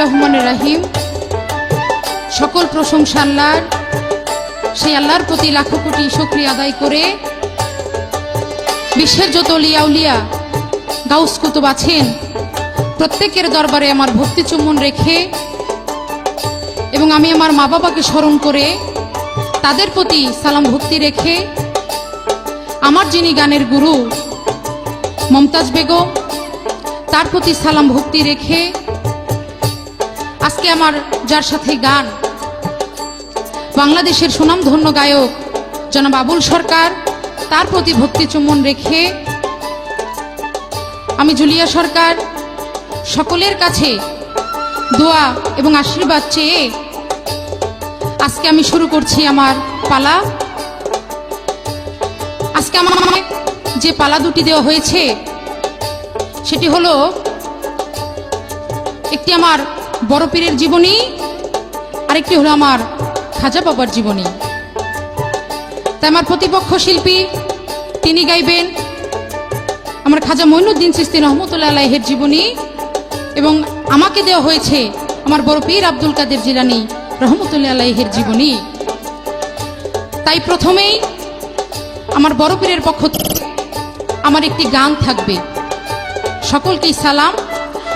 রহমানির রহিম। সকল প্রশংসা আল্লাহর, সেই আল্লাহর প্রতি লাখো কোটি শুকরিয়া আদায় করে বিশ্বের যত অলিয়া উলিয়া গাউস কুতুব আছেন প্রত্যেকের দরবারে আমার ভক্তি চুম্বন রেখে এবং আমি আমার মা বাবাকে স্মরণ করে তাদের প্রতি সালাম ভক্তি রেখে আমার যিনি গানের গুরু মমতাজ বেগম তার প্রতি সালাম ভক্তি রেখে আজকে আমার যার সাথে গান বাংলাদেশের সুনামধন্য গায়ক জনাব আবুল সরকার তার প্রতি ভক্তি চুম্বন রেখে আমি জুলিয়া সরকার সকলের কাছে দোয়া এবং আশীর্বাদ চেয়ে আজকে আমি শুরু করছি আমার পালা। আজকে আমার যে পালা দুটি দেওয়া হয়েছে সেটি হলো একটি আমার বড় পীরের জীবনী, আরেকটি হলো আমার খাজা বাবার জীবনী। তাই আমার প্রতিপক্ষ শিল্পী তিনি গাইবেন আমার খাজা মঈনুদ্দিন চিশতি রহমতুল্লাহ আলাইহির জীবনী এবং আমাকে দেওয়া হয়েছে আমার বড় পীর আব্দুল কাদের জিলানী রহমতুল্লাহ আলাইহির জীবনী। তাই প্রথমেই আমার বড় পীরের পক্ষ থেকে আমার একটি গান থাকবে। সকলকেই সালাম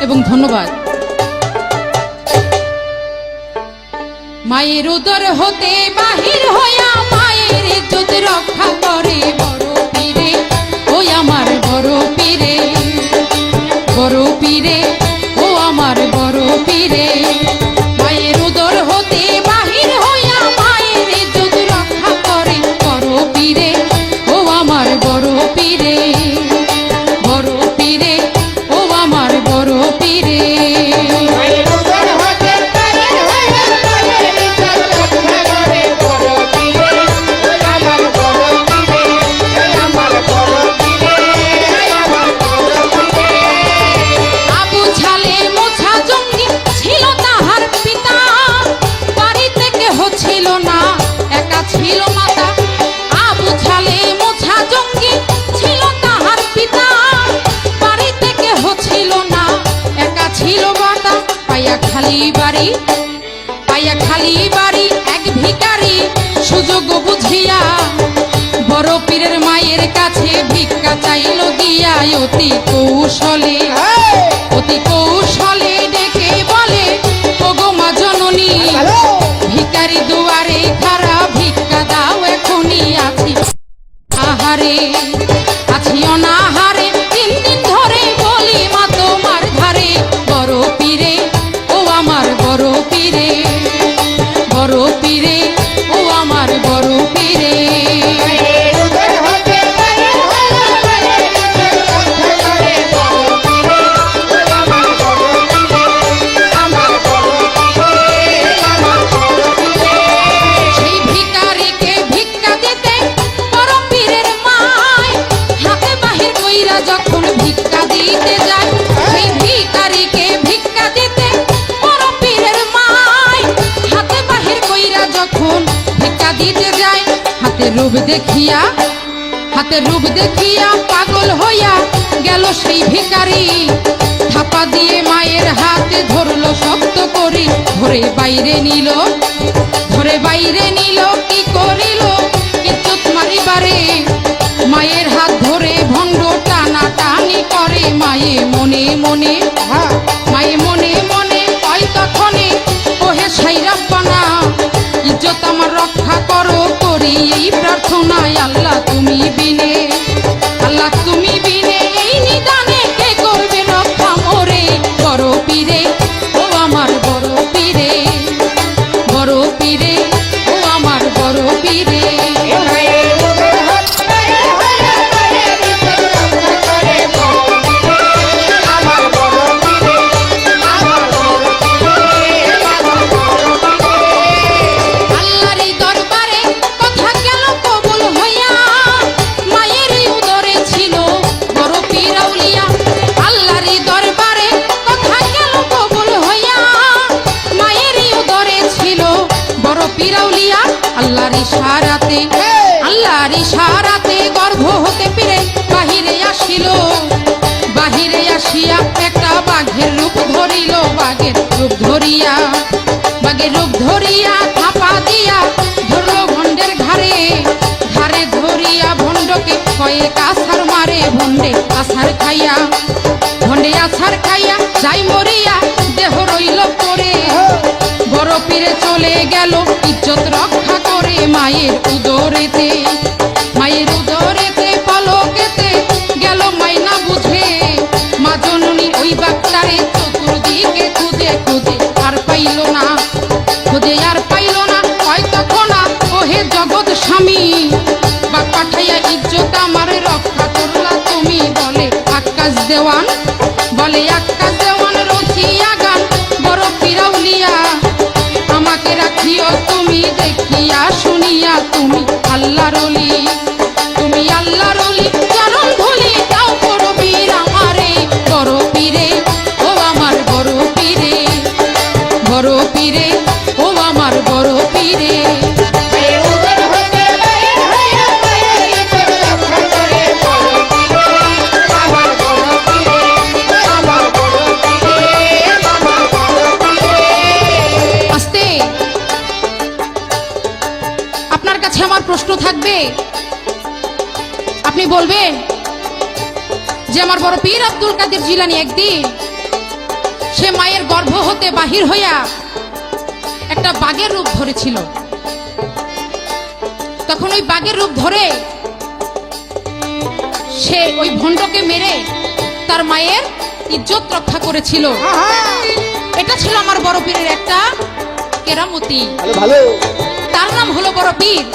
এবং ধন্যবাদ। মায়ের উদর হতে বাহির হইয়া মায়ের ইজ্জত রক্ষা করে বড় পীরে, ওই আমার বড় পীরে, বড় পীরে, ও আমার বড় পীরে। মায়ের উদর হতে বাহির হইয়া মায়ের ইজ্জত রক্ষা করে বড় পীরে, ও আমার বড় পীরে, বড় পীরে, ও আমার বড় পীরে। পাইয়া খালি বাড়ি এক ভিখারি সুযোগ বুঝিয়া বড় পীরের মায়ের কাছে ভিক্ষা চাইল গিয়া অতি কৌশলে, অতি কৌশলে ডেকে বলে ওগো মা জননী ভিখারি দুয়ারে খারা ভিক্ষা দাও এখনই আছি আহারে, আছি অনাহারে 3 দিন ধরে বলি মা তোমার ধারে। বড় পীরে, আমার বড় পীরে, বড় পীরে, ও আমার বড় পীরে। সেই ভিখারিকে ভিক্ষা দিতে বড় পীরের মায় হাতে বাহির কইরা যখন ভিক্ষা দিতে যায়, সেই ভিখারিকে ভিক্ষা দিতে যখন ভিক্ষা দিতে যায় হাতের রূপ দেখিয়া, হাতের রূপ দেখিয়া পাগল হইয়া গেল সেই ভিখারি। থাপা দিয়ে মায়ের হাতে ধরলো শক্ত করে, ধরে বাইরে নিল, ধরে বাইরে নিল কি করিল ইজ্জত মারিবারে। মায়ের হাত ধরে ভণ্ড টানা টানি করে মায়ে মনে মনে, মায়ে মনে মনে কয় তখনে ওহে সাইরাব্বানা ইজ্জত আমার রক্ষা করো করি এই প্রার্থনায়। আল্লাহ তুমি বিনে, আল্লাহ তুমি বিনে এই নিদানে কে করবে রক্ষা মোরে। বড় পীরে, ও আমার বড় পীরে, বড় পীরে, ও আমার বড় পীরে। আল্লাহর ইশারাতে, আল্লাহর ইশারাতে গর্ভ হতে পীরে বাহিরে আসিল, বাহিরে আসিয়া একটা বাঘের রূপ ধরিল, বাঘের রূপ ধরিল ধরিয়া, বাঘের রূপ ধরিয়া থাপা দিয়া ধরলো ভণ্ডের ঘাড়ে, ঘাড়ে ধরিয়া ভণ্ডকে কয়েক আছাড় মারে, ভণ্ডে আছাড় খাইয়া, ভণ্ডে আছাড় খাইয়া যাই মরিয়া, দেহ রইল পড়ে। বড় পীরে চলে গেল ইজ্জত রক্ষা করে মায়ের উদরেতে, মায়ের উদরেতে পলকেতে গেল মাইনা বুঝে। মা জননী ওই বাচ্চারে চতুর্দিকে খুঁজে খুঁজে আর পাইল না, খুঁজে আর পাইল না, হয় তখন ওহে জগৎ স্বামী, বা পাঠাইয়া ইজ্জত আমার রক্ষা করলা তুমি। বলে আকাশ দেওয়ান, বলে আকাশ দেওয়ান রচিয়া গান বড় পিরাউলিয়া, আমাকে রাখিও তুমি দেখিয়া শুনিয়া, তুমি আল্লাহর ওলি, তুমি আল্লাহর ওলি, চরণ ধুলি দাও বড় পীর আমারে, বড় পীরে ও আমার বড় পীরে, বড় পীরে ও আমার বড় পীরে। আপনার কাছে আমার প্রশ্ন থাকবে, আপনি বলবেন যে আমার বড় পীর আব্দুল কাদের জিলানী একদিন সে মায়ের গর্ভ হতে বাহির হইয়া একটা বাঘের রূপ ধরেছিল, তখন ওই বাঘের রূপ ধরে সে ওই ভণ্ডকে মেরে তার মায়ের ইজ্জত রক্ষা করেছিল। এটা ছিল আমার বড় পীরের একটা কেরামতি। তার নাম হলো বড় পীর।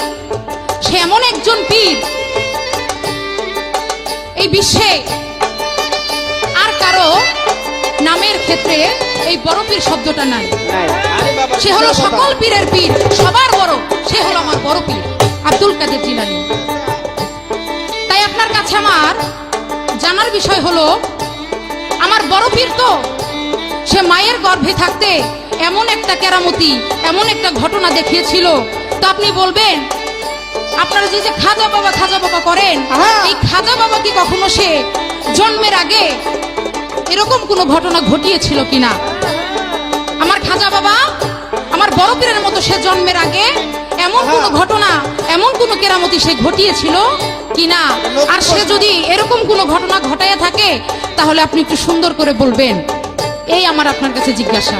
সে এমন একজন পীর এই বিশ্বে আর কারো নামের ক্ষেত্রে এই বড় পীর শব্দটা নাই। সে হলো সকল পীরের পীর, সবার বড়, সে হলো আমার বড় পীর আব্দুল কাদের জিলানী। তাই আপনার কাছে আমার জানার বিষয় হলো, আমার বড় পীর তো সে মায়ের গর্ভে থাকতে এমন একটা কেরামতি, এমন একটা ঘটনা দেখিয়েছিল। তো আপনি বলবেন, আপনারা যে খাজা বাবা করেন, এই খাজা বাবা কি কখনো সে জন্মের আগে এরকম কোনো ঘটনা ঘটিয়েছিল কিনা? আমার খাজা বাবা আমার বড় পীরের মতো সে জন্মের আগে এমন কোনো ঘটনা, এমন কোনো কেরামতি সে ঘটিয়েছিল কিনা? আর সে যদি এরকম কোনো ঘটনা ঘটাইয়া থাকে তাহলে আপনি একটু সুন্দর করে বলবেন, এই আমার আপনার কাছে জিজ্ঞাসা।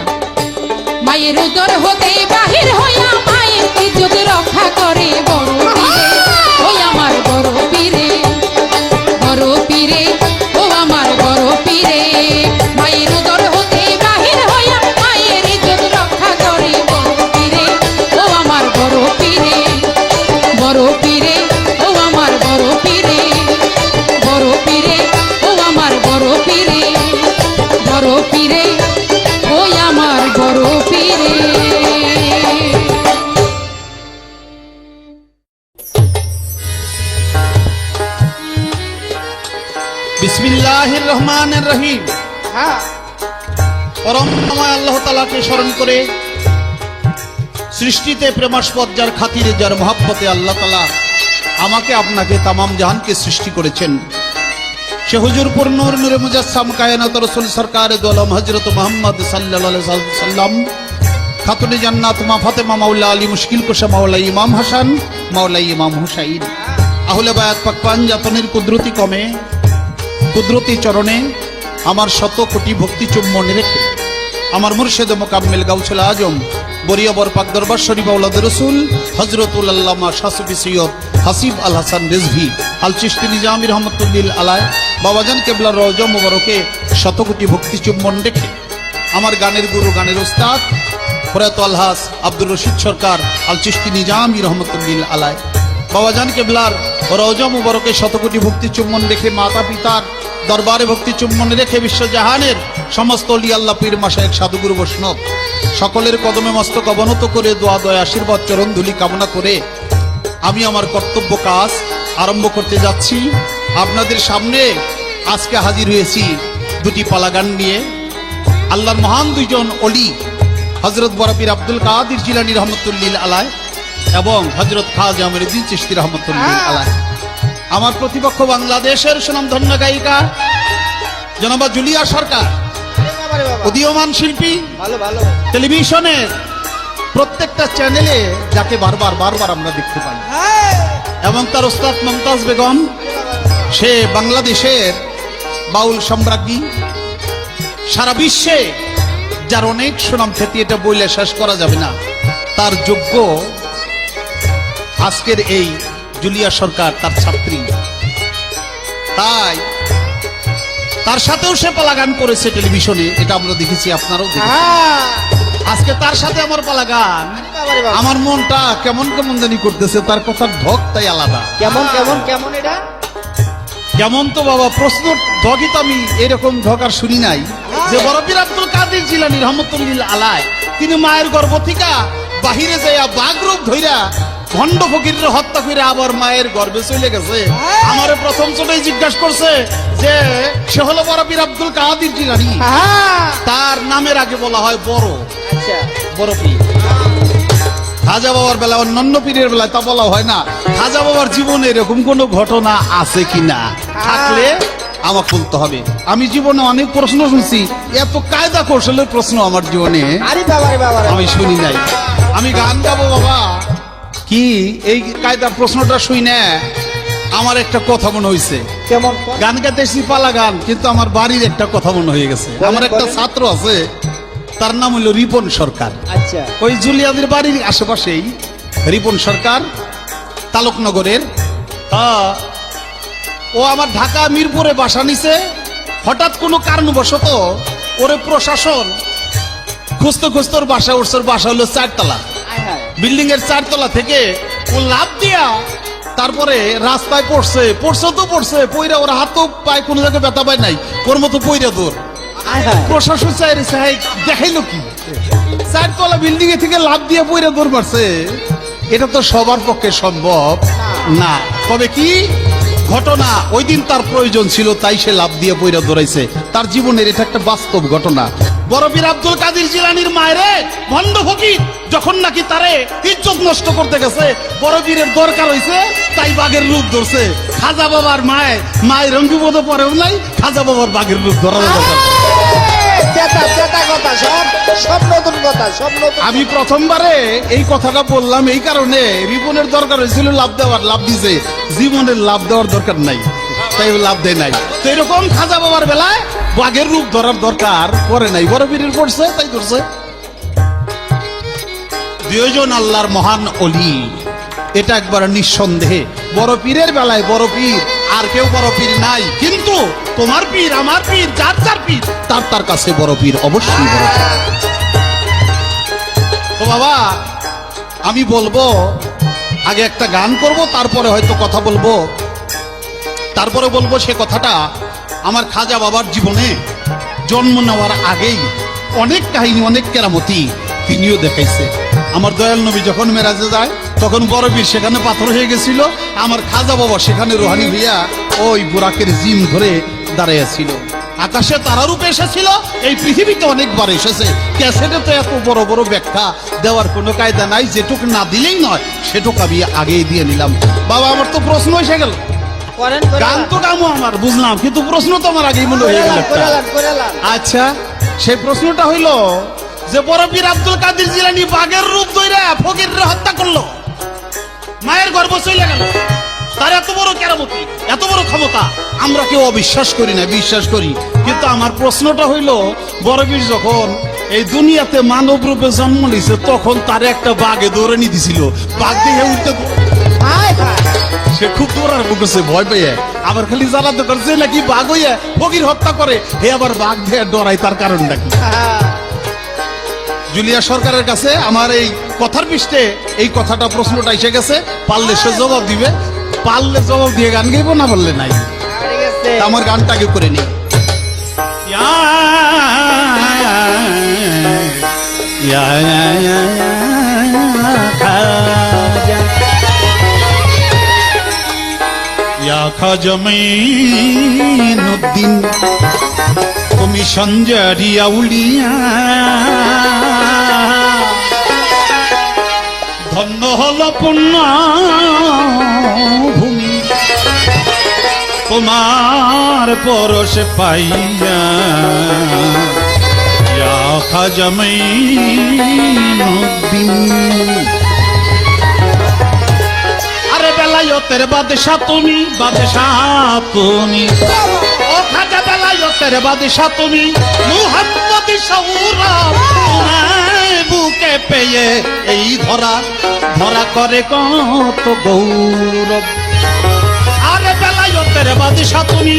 মায়ের উদর হতে বাহির হইয়া মায়ের ইজ্জত রক্ষা করে বড় পীরে, ওই আমার বড় পীরে, বড় পীরে ও আমার বড় পীরে। মায়ের উদর হতে বাহির হইয়া মায়ের ইজ্জত রক্ষা করে বড় পীরে, ও আমার বড় পীরে, বড় পীরে ও আমার বড় পীরে, বড় পীরে ও আমার বড় পীরে, বড় পীরে ওই আমার বড় পীরে। বিসমিল্লাহির রহমানির রহিম। পরম দয়াময় আল্লাহ তাআলাকে স্মরণ করে সৃষ্টিতে প্রেমাস্পদ যার খাতিরে, যার মহব্বতে আল্লাহ তাআলা আমাকে আপনাকে তামাম জাহানকে সৃষ্টি করেছেন, সে হুজুরপুর নূর নূরে মুজাসসাম কায়নাত রাসূল সরকার দু আলম হযরত মুহাম্মদ সাল্লাল্লাহু আলাইহি ওয়াসাল্লাম, খাতুনে জান্নাত মা ফাতেমা, মাওলা আলী, মুশকিল কুশা মাওলা ইমাম হাসান, মাওলা ইমাম হুসাইন, আহলে বায়াত পাক পাঞ্জাতনের কুদরতি কমে, কুদরতি চরণে আমার শত কোটি ভক্তি চুম্বন রেখে আমার মুর্শিদ মোকাম্মেল গাউসুল আজম বরিয়াবর পাক দরবার শরীফ আওলাদ রসুল হযরতুল আল্লামা শাসুফি সৈয়দ হাসিব আল হাসান রিজভী আল চিশতি নিজামী রহমতুল্লিল আলাহ বাবাজান কেবলার রওজা মুবারকে শত কোটি ভক্তি চুম্বন রেখে আমার গানের গুরু, গানের উস্তাদ প্রয়াত আলহাস আব্দুর রশিদ সরকার আল চিশতি নিজামী রহমতুল্লিল আলাহ বাবাজান কেবলার রওজা মুবারকে শত কোটি ভক্তি চুম্বন রেখে, মাতা পিতার দরবারে ভক্তি চুম্বন রেখে বিশ্বজাহানের সমস্ত অলি আল্লাহ পীর মাশায়েখ সাধুগুরু বৈষ্ণব সকলের কদমে মস্তক অবনত করে দোয়া দয়া আশীর্বাদ চরণ ধুলি কামনা করে আমি আমার কর্তব্য কাজ আরম্ভ করতে যাচ্ছি। আপনাদের সামনে আজকে হাজির হয়েছি দুটি পালাগান নিয়ে। আল্লাহর মহান দুইজন অলি হযরত বড় পীর আব্দুল কাদের জিলানী রহমতুল্লিল আলাহ এবং হযরত খাজা আমিরুদ্দিন চিশতি রহমতুল্লিল আলাহ। আমার প্রতিপক্ষ বাংলাদেশের সুনামধন্য গায়িকা জনাবা জুলিয়া সরকার, উদীয়মান শিল্পী, ভালো ভালো। টেলিভিশনের প্রত্যেকটা চ্যানেলে যাকে বারবার বারবার আমরা দেখতে পাই, এবং তার ওস্তাদ মমতাজ বেগম, সে বাংলাদেশের বাউল সম্রাজ্ঞী, সারা বিশ্বে যার অনেক সুনাম খ্যাতি, এটা বইলে শেষ করা যাবে না। তার যোগ্য আজকের এই জুলিয়া সরকার তার ছাত্রী, তাই তার সাথেও সে পালা গান করেছে টেলিভিশনে, এটা আমরা দেখেছি, আপনারাও দেখেছেন। আজকে তার সাথে আমার পালা গান, আমার মনটা কেমন কেমন জানি করতেছে, তার কথার ঢক তাই আলাদা। কেমন কেমন কেমন এটা? কেমন তো বাবা, প্রশ্ন ঢকই তো আমি এরকম ঢক আর শুনি নাই, যে বরফির আব্দুল কাদের জিলানী রহমতুল্লাহ আলাইহ তিনি মায়ের গর্ভ থেকে বাহিরে যাইয়া বাঘরূপ ধইরা ভণ্ড ফকিরের হত্যা করে আবার মায়ের গর্ভে চলে গেছে। আমারে প্রথম ছোটই জিজ্ঞাসা করছে যে সে হলো বরফির আব্দুল কাদের জিলানী, তার নামের আগে বলা হয় বড়, আচ্ছা বড় পীর। খাজা বাবার বেলা, অন্যান্য পীরের বেলায় তা বলা হয় না। খাজা বাবার জীবনে এরকম কোন ঘটনা আছে কিনা, থাকলে আমাকে বলতে হবে। আমি জীবনে অনেক প্রশ্ন শুনছি, এত কায়দা কৌশলের প্রশ্ন আমার জীবনে আরে বাবা রে বাবা রে। আমি শুনি নাই। আমি গান গাবো বাবা, কি এই কায়দার প্রশ্নটা শুই না, আমার একটা কথা মনে হয়েছে। কেমন? গান গাইতেছি পালা গান, কিন্তু আমার বাড়ির একটা কথা মনে হয়ে গেছে। আমার একটা ছাত্র আছে, তার নাম হলো রিপন সরকার। আচ্ছা ওই জুলিয়াদের বাড়ির আশেপাশেই রিপন সরকার, তালুকনগরের। ও আমার ঢাকা মিরপুরে বাসা নিছে। হঠাৎ কোনো কারণবশত ওরে প্রশাসন খুঁজতে খুঁজতে ওর বাসা উঠছে। ওর বাসা হলো 4 তলা, আয় হায়। বিল্ডিং এর 4 তলা থেকে ও লাফ দিয়া তারপরে রাস্তায় পড়ছে। তো পড়ছে, পইরা ওর হাতও পায় কোনো জায়গায় ব্যথা পায় নাই, ওর মতো পইরা দৌড়। আয় হায়। প্রশাসন সাহেব দেখাইলো কি, 4 তলা বিল্ডিং এ থেকে লাফ দিয়ে পইরা দৌড় মারছে। এটা তো সবার পক্ষে সম্ভব না। তবে কি ঘটনা, ওই দিন তার প্রয়োজন ছিল, তাই সে লাফ দিয়ে পইরা দৌড়াইছে। তার জীবনের এটা একটা বাস্তব ঘটনা। বরফির আব্দুল কাদের জিলানীর মায়েরে ভণ্ড ফকির যখন নাকি তারে ইজ্জত নষ্ট করতে গেছে, বরফিরের দরকার হইছে, তাই বাঘের রূপ ধরছে। খাজা বাবার মায়ের রঙ্গিবোধ পরেও নাই, খাজা বাবার বাঘের রূপ ধরার দরকার। কথা সব নতুন কথা, সব নতুন। আমি প্রথমবারে এই কথাটা বললাম এই কারণে, রিপনের দরকার হয়েছিল লাভ দেওয়ার, লাভ দিছে। জীবনের লাভ দেওয়ার দরকার নাই, তাই লাভ দেয় নাই। তো এরকম খাজা বাবার বেলায় বাঘের রূপ ধরার দরকার পরে নাই, বড় পীরের পড়ছে তাই ধরছে। দুইজন আল্লাহর মহান অলি, এটা একবার নিঃসন্দেহে। বড় পীরের বেলায় বড় পীর, আর কেউ বড় পীর নাই। কিন্তু তোমার পীর, আমার পীর, যার যার পীর, তার কাছে বড় পীর অবশ্যই বড় পীর। তো বাবা, আমি বলবো আগে একটা গান করব, তারপরে হয়তো কথা বলবো। তারপরে বলবো সে কথাটা আমার খাজা বাবার জীবনে জন্ম নেওয়ার আগেই অনেক কাহিনী, অনেক কেরামতি তিনিও দেখাইছে। আমার দয়াল নবী যখন মেরাজে যায়, তখন বড় পীর সেখানে পাথর হয়ে গেছিল। আমার খাজা বাবা সেখানে রোহানি হইয়া ওই বুরাকের জিম ধরে দাঁড়াইয়াছিল। আকাশে তারারূপে এসেছিল, এই পৃথিবীতে অনেকবার এসেছে। ক্যাসেটে তো এত বড় বড় ব্যাখ্যা দেওয়ার কোনো কায়দা নাই, যেটুকু না দিলেই নয় সেটুকু আমি আগেই দিয়ে নিলাম। বাবা, আমার তো প্রশ্ন এসে গেল। গান তো গামো আমার বুঝলাম, কিন্তু প্রশ্ন তো আমার আগেই মনে হয়ে গেল। আচ্ছা, সেই প্রশ্নটা হইল যে বড় পীর আব্দুল কাদের জিলানী বাঘের রূপ ধইরা ফকিররে হত্যা করলো, মায়ের গর্ভ চলে গেল। তার এত বড় কেরামতি, এত বড় ক্ষমতা, আমরা কেউ অবিশ্বাস করি না, বিশ্বাস করি। কিন্তু আমার প্রশ্নটা হইল, বড় পীর যখন এই দুনিয়াতে মানব রূপে জন্ম নিছে, তখন তার একটা বাঘে দৌড়ে নি দিছিল। বাঘ দেখে উঠতে সে খুব দৌড়ার বকেছে ভয় পেয়ে। আবার খালি জ্বালাতে করছে নাকি বাঘ হইয়া ফকির হত্যা করে, হে আবার বাঘ দিয়ে ডরাই, তার কারণটা কি? জুলিয়া সরকারের কাছে আমার এই কথার পৃষ্ঠে এই কথাটা, প্রশ্নটা এসে গেছে। পারলে সে জবাব দিবে, পারলে জবাব দিয়ে গান গাইবো, না বললে নাই। আমার গানটাকে করে নি। খাজমিনুদ্দিন তুমি সঞ্জারি আউলিয়া, ধন্য হল পুণ্য ভূমি তোমার পরশ পাইয়া। খাজা মাইনুদ্দিন। আরে বেলায়েতের বাদশা তুমি, বাদশা তুমি, ও খাজা বেলায়েতের বাদশা তুমি, মুহাম্মদী সৌরভ তোমায় বুকে পেয়ে এই ধরা ধরা করে কত গৌরব। আরে বেলায়েতের বাদশা তুমি,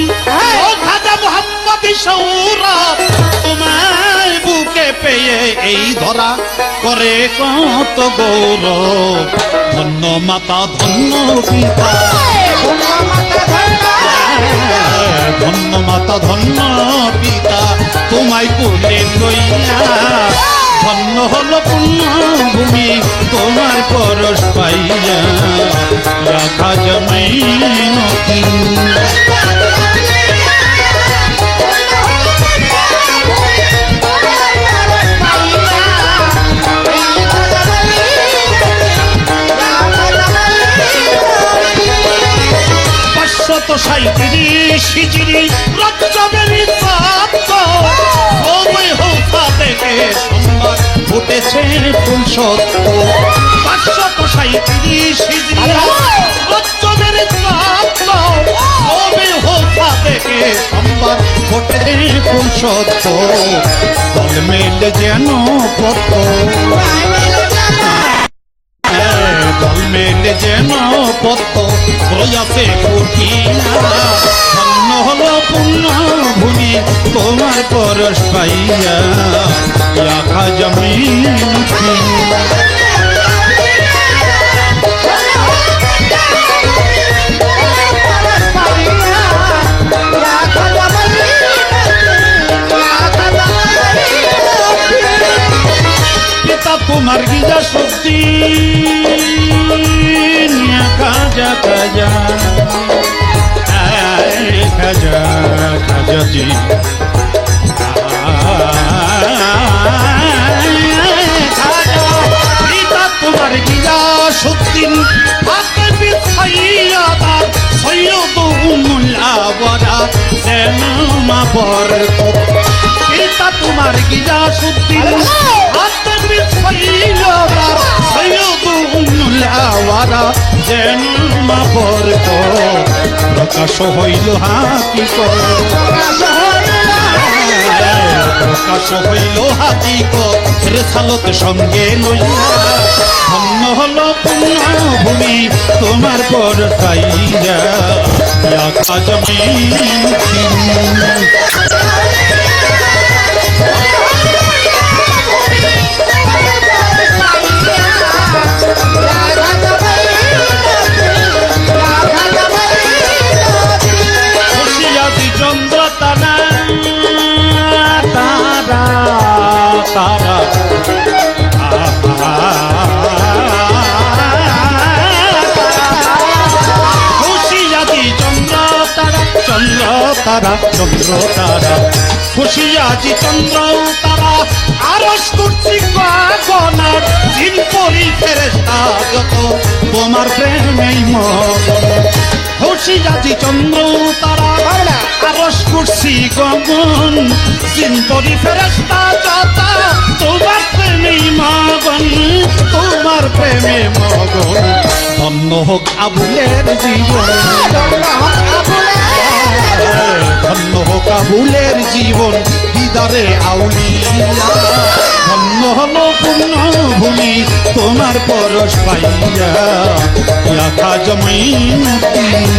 ও খাজা মুহাম্মদী সৌরভ তোমায় বুকে পেয়ে এই ধরা করে কত গৌরব। ধন্য মাতা ধন্য পিতা, ধন্য মাতা ধন্য পিতা তোমায় কোলে লইয়া, ধন্য হলো পুণ্যভূমি তোমার পরশ পাইয়া। খাজা মাইনুদ্দিন। শত 37 হিজরি রজবেরই প্রাপ্ত সময় হোতা থেকে সোমবার ফুটেছে ফুল সত্য। 537 হিজরি রজবেরই প্রাপ্ত সময় হোতা থেকে সোমবার ফুটেছে ফুল সত্য। দল মেলে যেন পত্র, দল মেলে যেন পত্র প্রয়াসে কুটিয়া। ধন্য হলো পুণ্যভূমি তোমার পরশ পাইয়া। খাজা মাইনুদ্দিন। পিতা তোমার গিয়াসউদ্দিন, খাজা খাজা খাজা খাজা জি। পিতা তোমার গিয়াসউদ্দিন, হাতে বিছাইয়াদার সৈয়দ উম্মুল আওয়ারা যেন মা বরকত। পিতা তোমার গিয়াসউদ্দিন, হাতে বিছাইয়াদার সৈয়দ উম্মুল আওয়ারা যেন মা বরকত। প্রকাশ হইল হাকিকত, প্রকাশ হইল হাকিকত রেসালত সঙ্গে লইয়া। ধন্য হলো পুণ্যভূমি তোমার পর পাইয়া। খাজা মাইনুদ্দিন। চন্দ্র তারা তারা তারা খুশিয়াদি চন্দ্র তারা, চন্দ্র তারা, চন্দ্র তারা, খুশিয়াদি চন্দ্র তারা। আরশ কুরসি গগনার জিন পরি ফেরেশতা যত তোমার প্রেমেই মগন। খুশিয়াদি চন্দ্র তারা, আরশ কুরসি গগন জিন পরি ফেরেশতা যত তোমার প্রেমেই মগন, তোমার প্রেমে মগন। ধন্য হোক আবুলের জীবন, ধন্য হোক আবুলের জীবন দিদারে আউলিয়া। ধন্য হলো পুণ্যভূমি তোমার পরশ পাইয়া। খাজা মাইনুদ্দিন।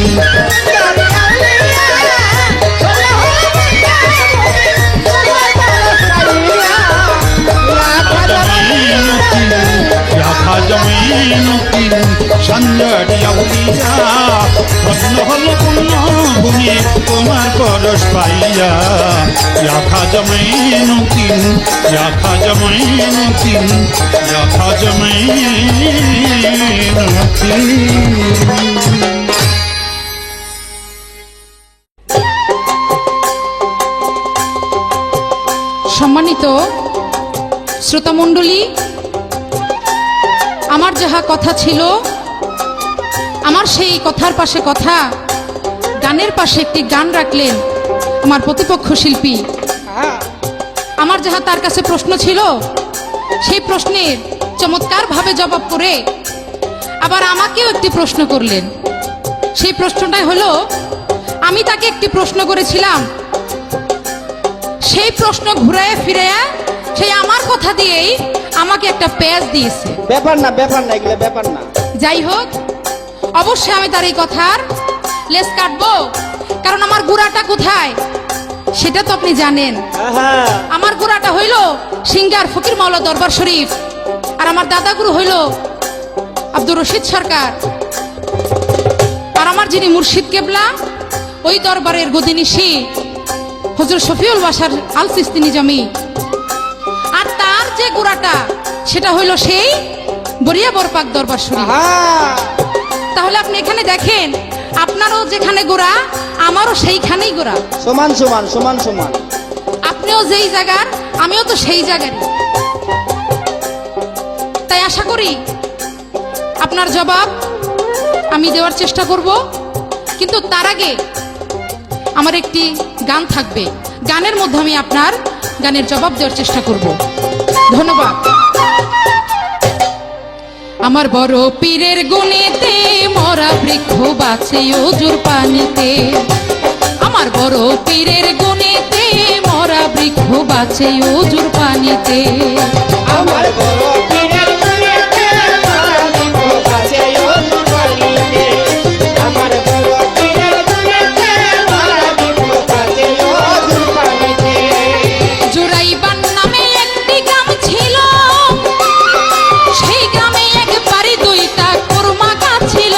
খাজা মাইনুদ্দিন সঞ্জয় আউলিয়া। ধন্য হলো পুণ্যভূমি তোমার পরশ পাইয়া। খাজা মাইনুদ্দিন, খাজা মাইনুদ্দিন, খাজা মাইনুদ্দিন। সম্মানিত শ্রোতামণ্ডলী, আমার যাহা কথা ছিল, আমার সেই কথার পাশে কথা, গানের পাশে একটি গান রাখলেন আমার প্রতিপক্ষ শিল্পী আমার যাহা তার কাছে প্রশ্ন ছিল সেই প্রশ্নের চমৎকারভাবে জবাব করে আবার আমাকেও একটি প্রশ্ন করলেন। সেই প্রশ্নটাই হলো, আমি তাকে একটি প্রশ্ন করেছিলাম, সেই প্রশ্ন ঘুরায় ফিরাইয়া সেই আমার কথা দিয়েই আমাকে একটা প্যাচ দিয়েছে। ব্যাপার না এগুলো ব্যাপার না। যাই হোক, অবশ্যই আমি তার এই কথার লেস কাটবো, কারণ আমার গুড়াটা কোথায় সেটা তো আপনি জানেন। হ্যাঁ আমার গুড়াটা হইল সিঙ্গার ফকির মাওলা দরবার শরীফ, আর আমার দাদাগুরু হইল আব্দুর রশিদ সরকার, আর আমার যিনি মুর্শিদ কেবলা ওই দরবারের গদিনিশি হুজুর শফিউল বাশার আল চিশতি নিজামী, আর তার যে গুড়াটা সেটা হইল সেই বরিয়া বরপাক দরবার শরীফ। হ্যাঁ তাহলে আপনি এখানে দেখেন, আপনারও যেখানে গোড়া আমারও সেইখানেই গোড়া, সমান সমান সমান সমান। আপনিও যেই জায়গার আমিও তো সেই জায়গারই। তাই আশা করি আপনার জবাব আমি দেওয়ার চেষ্টা করব, কিন্তু তার আগে আমার একটি গান থাকবে, গানের মধ্যে আমি আপনার গানের জবাব দেওয়ার চেষ্টা করব। ধন্যবাদ। আমার বড় পীরের গুণেতে মরা বৃক্ষ বাঁচে অজুর পানিতে, আমার বড় পীরের গুণেতে মরা বৃক্ষ বাঁচে অজুর পানিতে, আমার বড় পীরের গুণেতে মরা বৃক্ষ বাঁচে অজুর পানিতে, আমার বড় পীরের গুণেতে মরা বৃক্ষ বাঁচে অজুর পানিতে। জোরাইবান নামে একটি গ্রাম ছিল, সেই গ্রামে একবারই দুইটা কোরমা গাছ ছিল।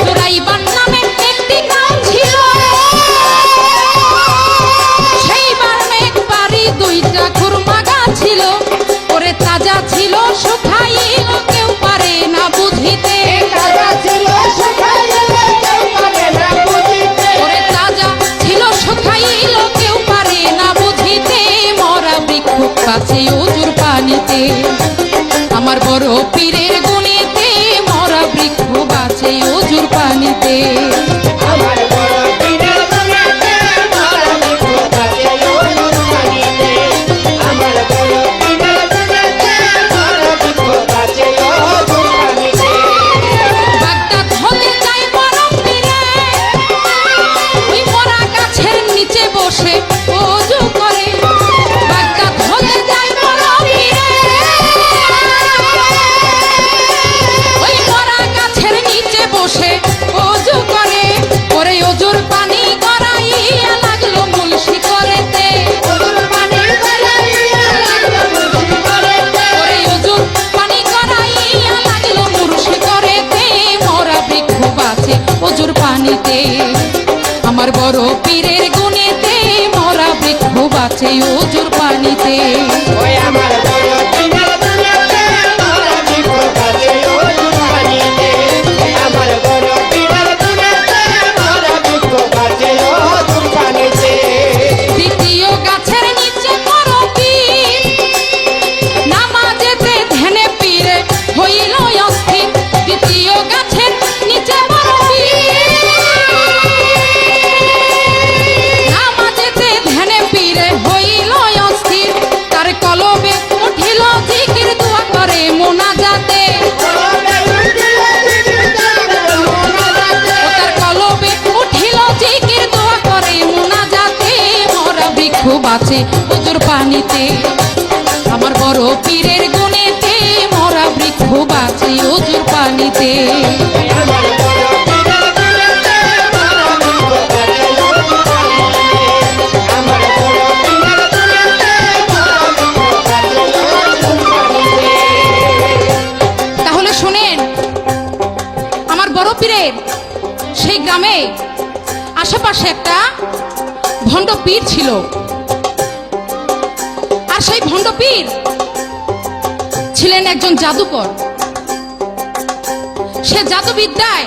জোরাইবান নামে একটি গ্রাম ছিল, সেই গ্রামে একবারই দুইটা কোরমা গাছ ছিল। ওরে তাজা ছিল শুকাইল কেউ পারে না বুঝিতে, তাজা ছিল শুকাইল কেউ পারে না বুঝিতে, ওরে তাজা ছিল শুকাইল কেউ পারে না বুঝিতে, মরা বৃক্ষ বাঁচে অজুর পানিতে, আমার বড় পীরের গুণেতে মরা বৃক্ষ বাঁচে অজুর পানিতে। আমার বড় পীরের গুণেতে মরা বৃক্ষ বাঁচে অজুর পানিতে, আমার বড় পীরের গুণেতে মরা বৃক্ষ বাঁচে অজুর পানিতে। বাগদাদ হতে যায় বড় পীরে, ওই মরা গাছের নিচে বসে অজু করে। বাগদাদ হতে যায় বড় পীরে, ওই মরা গাছের নিচে বসে অজু করে। ওরে অজুর পানি গড়াইয়া লাগলো মুলসি করেতে, অজুর পানি গড়াইয়া লাগলো মুলসি করেতে, ওরে অজুর পানি গড়াইয়া লাগলো মুলসি করেতে, মরা বৃক্ষ বাঁচে অজুর পানিতে, আমার বড় পীরের গুণেতে মরা বৃক্ষ বাঁচে অজুর পানিতে। ওই আমার বড় পীরের গুণেতে মরা বৃক্ষ বাঁচে অজুর পানিতে, আমার বড় পীরের গুণেতে মরা বৃক্ষ বাঁচে অজুর পানিতে। দ্বিতীয় গাছের নিচে বড় পীর, নামাজেতে ধ্যানে পীরে হইল অস্থির। দ্বিতীয় গাছের নিচে বড় পীর, নামাজেতে ধ্যানে পীরে হইল অস্থির। তার কলবে উঠিল জিকির দোয়া করে মোনাজাতে, তার কলবে উঠিল জিকির দোয়া করে মোনাজাতে, মরা বৃক্ষ বাঁচে অজুর পানিতে, আমার বড় পীরের গুণেতে মরা বৃক্ষ বাঁচে অজুর পানিতে। আমার বড় পীরের গুণেতে মরা বৃক্ষ বাঁচে অজুর পানিতে, আমার বড় পীরের গুণেতে মরা বৃক্ষ বাঁচে অজুর পানিতে। তাহলে শোনেন, আমার বড় পীরের সেই গ্রামে আশেপাশে একটা ভণ্ড পীর ছিল, আর সেই ভণ্ড পীর ছিলেন একজন জাদুকর। সে জাদুবিদ্যায়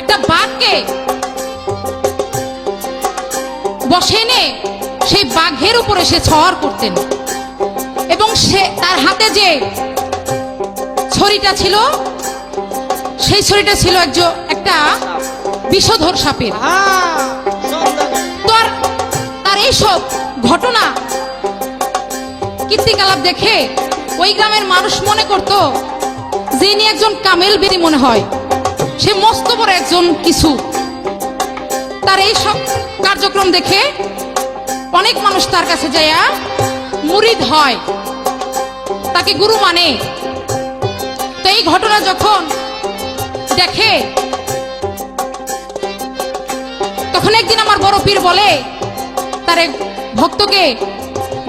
একটা বাঘকে বসে এনে সেই বাঘের উপরে সে ছড় করতেন, এবং সে তার হাতে যে ছড়িটা ছিল সেই ছড়িটা ছিল একটা বিষধর সাপের। হ্যাঁ সব জানি। তো আর তার এইসব ঘটনা কীর্তিকলাপ দেখে ওই গ্রামের মানুষ মনে করত যে ইনি একজন কামেল বেরি মনে হয়, সে মস্ত বড় একজন কিছু। তার এই সব কার্যক্রম দেখে অনেক মানুষ তার কাছে যাইয়া মুরিদ হয়, তাকে গুরু মানে। তো এই ঘটনা যখন দেখে তখন একদিন আমার বড় পীর বলে তার এক ভক্তকে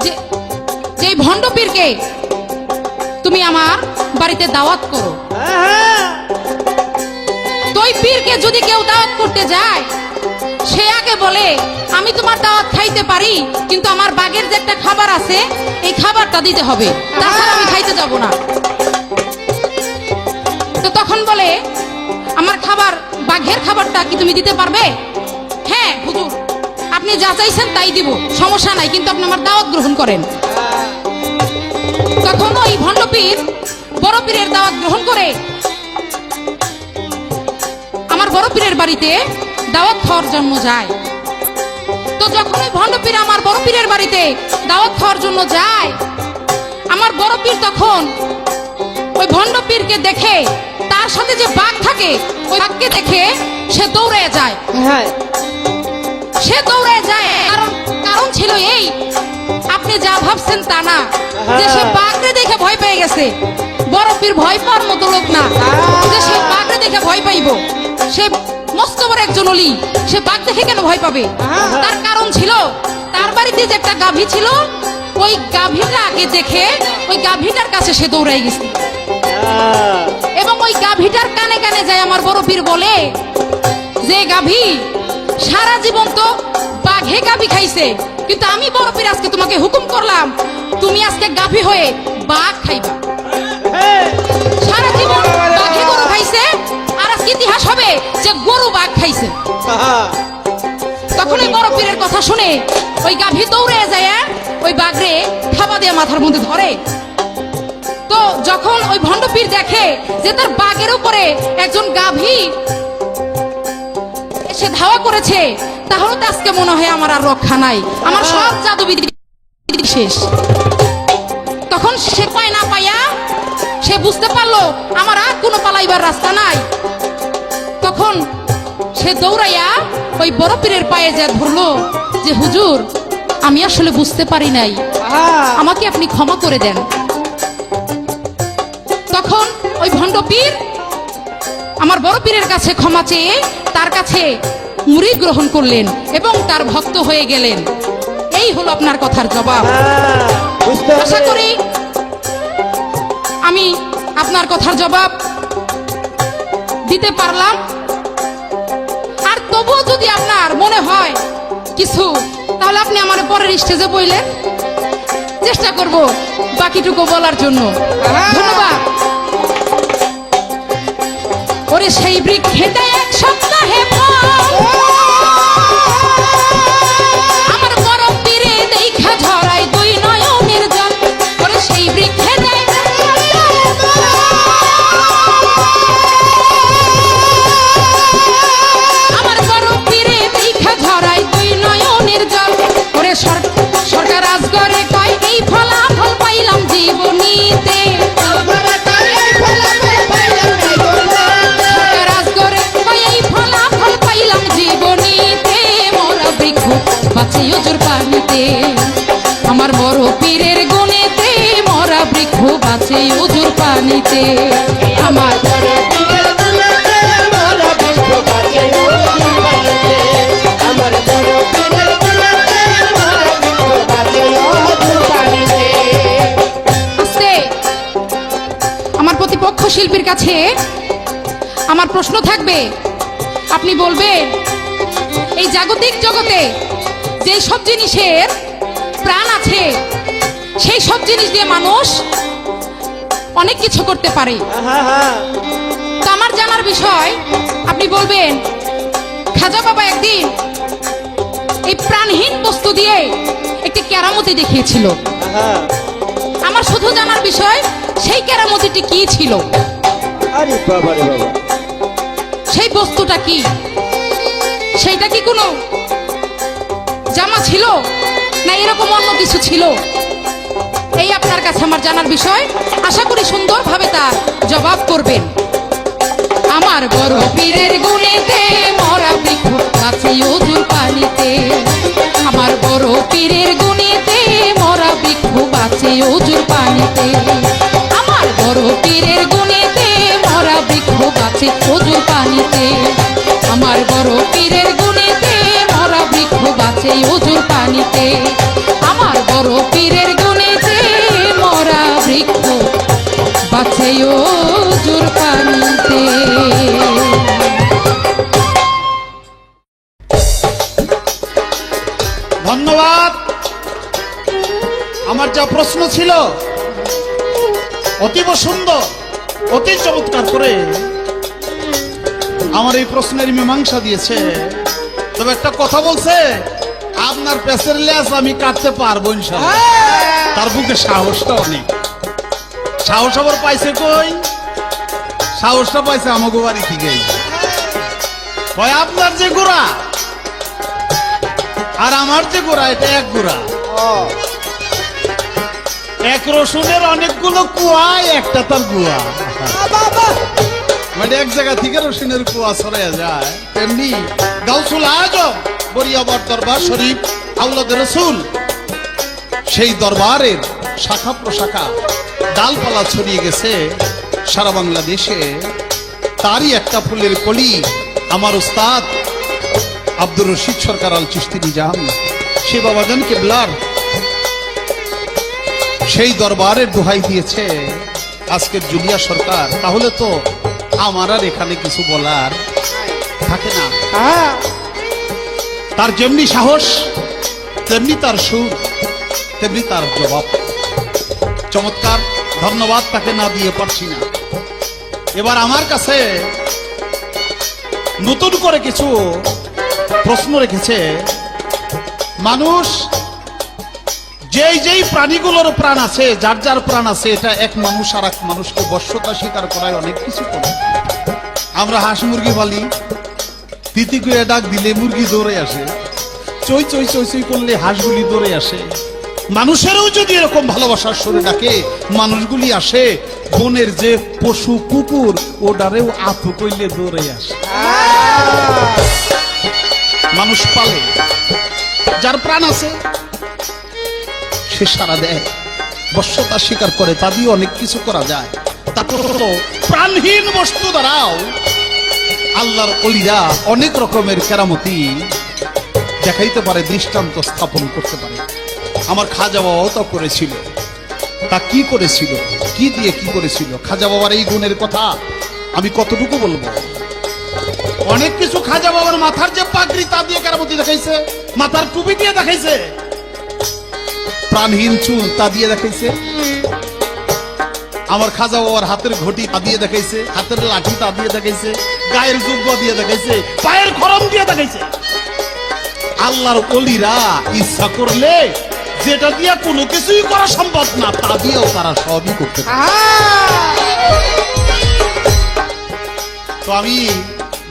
যে এই ভণ্ড পীরকে তুমি আমার বাড়িতে দাওয়াত করো। তো ওই পীরকে যদি কেউ দাওয়াত করতে যায়, সে আগে বলে আমি তোমার দাওয়াত খাইতে পারি, কিন্তু আমার বাঘের যে একটা খাবার আছে এই খাবারটা দিতে হবে, তাছাড়া আমি খাইতে যাব না। তো তখন বলে আমার খাবার, বাঘের খাবারটা কি তুমি দিতে পারবে? হ্যাঁ হুজুর, আপনি যা চাইছেন তাই দিব, সমস্যা নাই, কিন্তু আপনি আমার দাওয়াত গ্রহণ করেন। তখন ওই ভণ্ড পীর বড় পীরের দাওয়াত গ্রহণ করে আমার বড় পীরের বাড়িতে দাওয়াত খাওয়ার জন্য যায়। তো যখন ওই ভণ্ড পীর আমার বড় পীরের বাড়িতে দাওয়াত খাওয়ার জন্য যায়, আমার বড় পীর তখন ওই ভণ্ড পীরকে দেখে, তার সাথে যে বাঘ থাকে ওই বাঘকে দেখে সে দৌড়ে যায়। সে দৌড়ে যায় কারণ ছিল এই, আপনি যা ভাবছেন তা না, যে সে বাঘরে দেখে ভয় পেয়ে গেছে। বড় পীর ভয় পাওয়ার মতো লোক না যে সে বাঘরে দেখে ভয় পাইব। সে মস্ত বড় একজন অলি, সে বাঘ দেখে কেন ভয় পাবে? তার কারণ ছিল তার বাড়িতে যে একটা গাভী ছিল, ওই গাভীটা আগে দেখে ওই গাভীটার কাছে সে দৌড়াই গেছে। এবং ওই গাভীটার কানে কানে যায় আমার বড় পীর বলে যে গাভী সারা জীবন তো বাঘে গাভী খাইছে, কিন্তু আমি বড় পীর আজকে তোমাকে হুকুম করলাম তুমি আজকে গাভী হয়ে বাঘ খাইবা। সারা জীবন বাঘে গরু খাইছে, আর আজকে ইতিহাস হবে যে গরু বাঘ খাইছে। তখন ওই বড় পীরের কথা শুনে ওই গাভী দৌড়ে যায় ওই বাঘরে থাবা দিয়ে মাথার মধ্যে ধরে। তো যখন ওই ভণ্ড পীর দেখে যে তার বাঘের উপরে একজন গাভী সে ধাওয়া করেছে, তাহলে তো আজকে মনে হয় আমার আর রক্ষা নাই, আমার সব জাদুবিদ্যা শেষ। তখন সে পায় না পাইয়া সে বুঝতে পারলো আমার আর কোনো পালাইবার রাস্তা নাই। তখন সে দৌড়াইয়া ওই বড় পীরের পায়ে যা ধরলো যে হুজুর, আমি আসলে বুঝতে পারি নাই, আমাকে আপনি ক্ষমা করে দেন। তখন ওই ভণ্ড পীর আমার বড় পীরের কাছে ক্ষমা চেয়ে তার কাছে মুরিদ গ্রহণ করলেন এবং তার ভক্ত হয়ে গেলেন। এই হলো আপনার কথার জবাব। আশা করি আমি আপনার কথার জবাব দিতে পারলাম। আর তবুও যদি আপনার মনে হয় কিছু, তাহলে আপনি আমার পরের স্টেজে বললেন, চেষ্টা করব বাকিটুকু বলার জন্য। ধন্যবাদ। ওরে সেই বৃক্ষেতে এক সপ্তাহে আমার বড় পীরে দেখা ঝরাই দুই নয়নের জল। ওরে সেই বৃক্ষেতে আমার বড় পীরে দেখা ঝরাই দুই নয়নের জল। ওরে সরকার রাজগরে কয় এই ফলাফল পাইলাম জীবনীতে। বাঁচে ওজোর পানিতে আমার বড় পীরের গুণেতে, মরা বৃক্ষ বাঁচে ওজোর পানিতে। আমার আজকে আমার প্রতিপক্ষ শিল্পীর কাছে আমার প্রশ্ন থাকবে, আপনি বলবেন এই জাগতিক জগতে যে সব জিনিসের প্রাণ আছে সেই সব জিনিস দিয়ে মানুষ অনেক কিছু করতে পারে। তো আমার জানার বিষয়, আপনি বলবেন খাজা বাবা একদিন এই প্রাণহীন বস্তু দিয়ে একটি কেরামতি দেখিয়েছিল। আমার শুধু জানার বিষয় সেই কেরামতিটি কি ছিল, সেই বস্তুটা কি, সেইটা কি কোনো জামা ছিল না এরকম অন্য কিছু ছিল? এই আপনার কাছে আমার জানার বিষয়, আশা করি সুন্দরভাবে তার জবাব করবেন। আমার বড় পীরের গুণেতে মরা বৃক্ষ গাছে অজুর পানিতে, আমার বড় পীরের গুণেতে মরা বৃক্ষ গাছে অজুর পানিতে, আমার বড় পীরের গুণেতে মরা বৃক্ষ গাছে অজুর পানিতে, আমার বড় পীরের গুণেতে মরা বৃক্ষ গাছে অজুর পানিতে, আমার বড় পীরের গুণেতে মরা বৃক্ষ বাছে অজুর পানিতে। ধন্যবাদ। আমার যা প্রশ্ন ছিল অতীব সুন্দর, অতি চমৎকার করে আমার এই প্রশ্নের মীমাংসা দিয়েছে। তবে একটা কথা বলছে, আপনার পেছের লেজ আমি কাটতে পারবো ইনশাআল্লাহ। তার বুকে সাহসটা অনেক। সাহস আবার পাইছে কই? সাহসটা পাইছে আমাকে বাড়ি থেকেই। কয় আপনার যে গোড়া আর আমার যে গোড়া, এটা এক গোড়া। এক রসুনের অনেকগুলো কুয়া, একটা তার গুয়া। মানে এক জায়গা থেকে রসুনের কুয়া ছড়াইয়া যায়, তেমনি গাউসুল আজম বরিয়াবর দরবার শরীফ আউলাদ রসুল, সেই দরবারের শাখা প্রশাখা ডালপালা ছড়িয়ে গেছে সারা বাংলাদেশে। তারই একটা ফুলের কলি আমার উস্তাদ আব্দুর রশিদ সরকার আল চিশতি নিজাম, সে বাবাজান কেবলার সেই দরবারের দোহাই দিয়েছে আজকের জুলিয়া সরকার। তাহলে তো আমার আর এখানে কিছু বলার থাকে না। তার যেমনি সাহস, তেমনি তার সুর, তেমনি তার জবাব। চমৎকার। ধন্যবাদ তাকে না দিয়ে পারছি না। এবার আমার কাছে নতুন করে কিছু প্রশ্ন রেখেছে। মানুষ যেই প্রাণীগুলোর প্রাণ আছে, যার যার প্রাণ আছে, এটা এক মানুষ আর এক মানুষকে বশ্যতা স্বীকার করায় অনেক কিছু করে। আমরা হাঁস মুরগি পালি, তিতি করে ডাক দিলে মুরগি দৌড়ে আসে, চই চই চই চই করলে হাঁসগুলি দৌড়ে আসে। মানুষেরও যদি এরকম ভালোবাসার সুরে ডাকে, মানুষগুলি আসে। বনের যে পশু কুকুর, ওটারেও আঁতু কইলে দৌড়ে আসে। মানুষ পালে, যার প্রাণ আছে সে সারা দেয়, বশ্যতা স্বীকার করে। তা দিয়ে অনেক কিছু করা যায়। তারপর প্রাণহীন বস্তু দ্বারাও আল্লাহর ওলিরা অনেক রকমের কেরামতি দেখাইতে পারে, দৃষ্টান্ত স্থাপন করতে পারে। আমার খাজা বাবাও তা করেছিল। তা কি করেছিল, কি দিয়ে কি করেছিল? খাজা বাবার এই গুণের কথা আমি কতটুকু বলবো? অনেক কিছু। খাজা বাবার মাথার যে পাগড়ি, তা দিয়ে কেরামতি দেখাইছে। মাথার টুপি দিয়ে দেখাইছে। প্রাণহীন চুল, তা দিয়ে দেখাইছে। আমার খাজা বাবার হাতের ঘটি, তা দিয়ে দেখাইছে। হাতের লাঠি, তা দিয়ে দেখাইছে। গায়ের জুব্বা দিয়ে দেখাইছে। পায়ের খরম দিয়ে দেখাইছে। আল্লাহর ওলিরা ইচ্ছা করলে যেটা দিয়ে কোনো কিছুই করা সম্ভব না, তা দিয়েও তারা সবই করতে পারে। তো আমি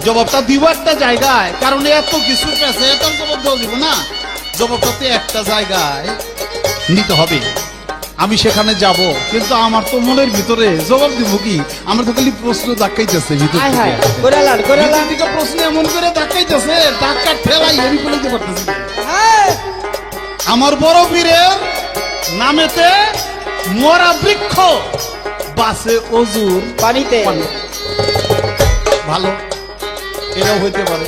জবাবটা দিব একটা জায়গায়, কারণ এত কিছু পেছে, এত জবাব দেওয়া দিব না। জবাবটাতে একটা জায়গায় নিতে হবে। আমি সেখানে যাব, কিন্তু আমার তো মনের ভিতরে জবাব দিব কি, আমার তো খালি প্রশ্ন ধাক্কাইতেছে ভিতর থেকে। ভিতর থেকে প্রশ্ন এমন করে ধাক্কাইতেছে, ধাক্কা ঠেলাই আমি করে দিতে পারতেছি না। আমার বড় পীরের নামেতে মরা বৃক্ষ বাসে অজুর পানিতে। ভালো, এটাও হইতে পারে।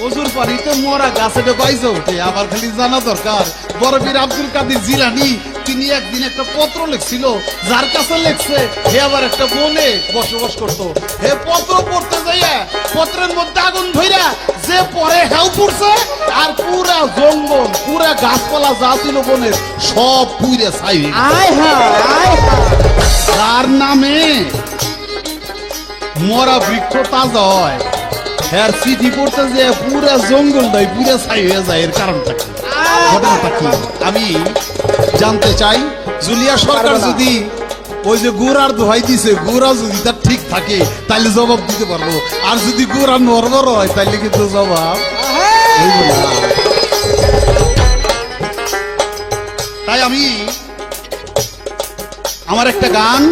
অজুর পানিতে মরা গাছে পাইছে উঠে। আবার খালি জানা দরকার, বড় পীর আব্দুল কাদের জিলানী তিনি একদিন একটা পত্র লিখছিল। যার কাছে লিখছে, হে আবার একটা বনে বসবাস করতো। হে পত্র পড়তে যাইয়া পত্রের মধ্যে আগুন ধইরা যে পরে হেউ পুড়ছে, আর পুরা জঙ্গল, পুরা গাছপালা যা ছিল বনের সব পুড়ে ছাই হয়ে গেছে। তার নামে মরা বৃক্ষ তাজা হয়। হ্যাঁ, চিঠি পড়তে যে পুরা জঙ্গলটাই পুরা ছাই হয়ে যায়। এর কারণটা কি, ঘটনাটা কি আমি জানতে চাই। জুলিয়া সরকার যদি ওই যে গোড়ার দোহাই দিছে, গোড়া যদি তার ঠিক থাকে তাইলে জবাব দিতে পারবো। আর যদি গোড়া নড়বড় হয় তাইলে কিন্তু জবাব হইব না। তাই আমি আমার একটা গান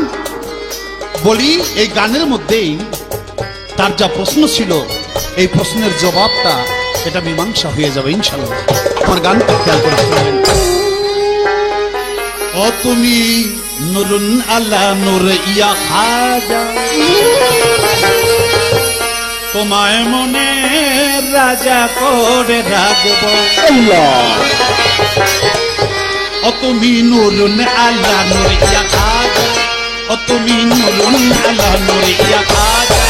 বলি, এই গানের মধ্যেই তার যা প্রশ্ন ছিল এই প্রশ্নের জবাবটা এটা মীমাংসা হয়ে যাবে ইনশাআল্লাহ। আমার গানটা খেয়াল করে শুনবেন। ও তুমি নুরুন আলা নূর ইয়া খাজা, তোমায় মনে রাজা করে রাখবো। ও তুমি নুরুন আলা নূর ইয়া খাজা, ও তুমি নুরুন আলা নূর ইয়া খাজা,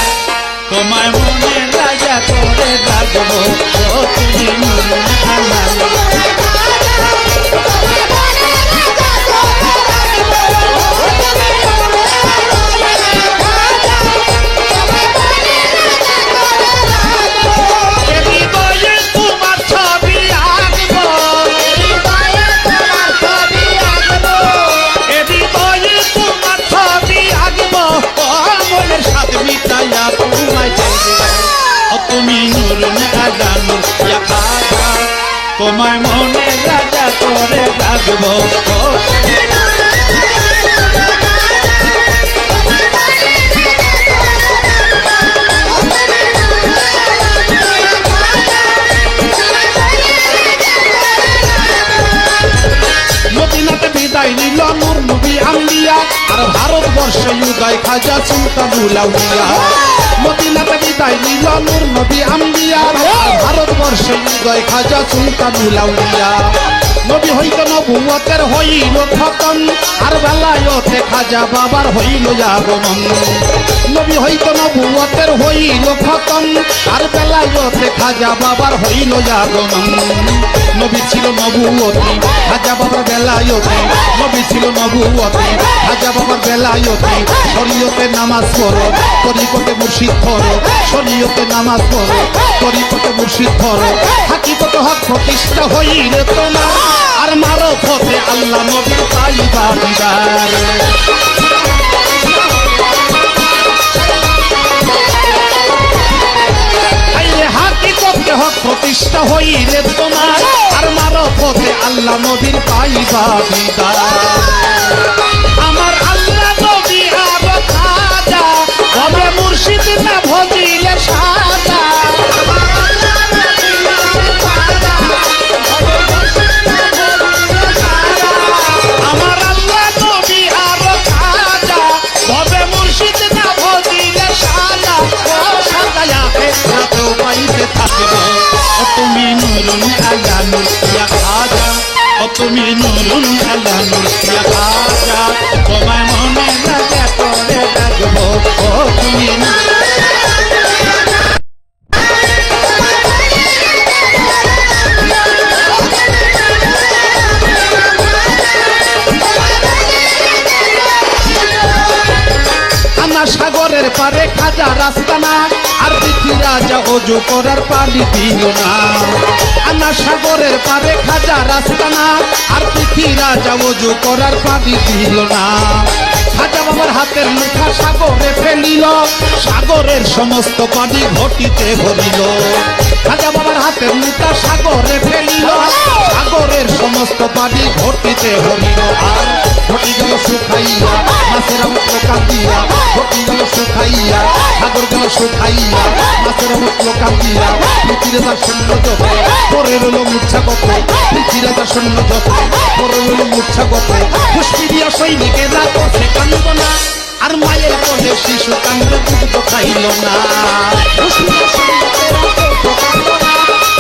তোমায় মনে রাজা করে রাখবো। ও তুমি নুরুন আলা নূর ইয়া খাজা, তুমি নুরুন আলা নূর ইয়া খাজা, তোমায় মনে রাজা করে রাখবো। মদিনাতে বিদায় নিল নূর নবী আম্বিয়া, আর ভারতবর্ষে উদয় খাজা সুলতানুল আউলিয়া। মদিনাতে বিদায় নিল নূর নবী আম্বিয়া, আর ভারতবর্ষে উদয় খাজা সুলতানুল আউলিয়া। নবী হইত নবুয়তের হইল খতম, আর বেলায়েতে খাজা বাবার হইল আগমন। নবী হইত নবুয়তের হইল খতম, আর বেলায়েতে খাজা বাবার হইল আগমন। নবী ছিল নবুয়তি, খাজা বাবার বেলায়েতে। নবী ছিল নবুয়তি, খাজা বাবার বেলায়েতে। শরীয়তে নামাজ পড়ো, তরিকতে মুর্শিদ ধরো। শরীয়তে নামাজ পড়ো, তরিকতে মুর্শিদ ধরো। হাকিকতে হক প্রতিষ্ঠা হইলে তোমার, আর মারফতে আল্লাহ নবীর পাইবা দিদার। হাকিকতে হক প্রতিষ্ঠা হইলে তোমার, আর মারফতে আল্লাহ নবীর পাইবা দিদার। আমার আল্লাহ নবী আর খাজা, হবে মুর্শিদ না ভজিলে সাজা। আমার আল্লাহ নবী আর খাজা, হবে মুর্শিদ না ভজিলে সাজা। ও সাজায়া রাতেও পাইতে থাকবো। ও তুমি নুরুন আলা নূর ইয়া খাজা, ও তুমি নুরুন আলা নূর ইয়া খাজা, তোমায় মনে রাজা করে রাখবো। ও তুমি সাগরের পারে খাজা রাস্তা না, আর পৃথিবী রাজা ওযু করার পানি দিল না। আনা সাগরের পারে খাজা রাস্তা না, আর পৃথিবী রাজা ওযু করার পানি দিল না। খাজা বাবার হাতের মুঠা সাগরে ফেলিল, সাগরের সমস্ত পানি ঘটিতে ভরিল। খাজা বাবার হাতের মুঠা সাগরে ফেলিল, সাগরের সমস্ত পানি ঘটিতে ভরিল। আর ঘটি গেল শুকাইয়া, মাছের মুখ কাঁদিয়া। ঘটি গেল শুকাইয়া, সাগর গেল শুকাইয়া, মাছের মুখ কাঁদিয়া। পৃথিবী রাজার সৈন্য যত পরে রইল মূর্ছা কত, পৃথিবী রাজার সৈন্য যত পরে রইল মূর্ছা কত। পুষ্পিরিয়া সৈনিকেরা করছে কান্দনা, আর মায়ের কোলে শিশু কান্দে দুধ খাইল না। পুষ্পিরিয়া সৈনিকেরা করছে কান্দনা,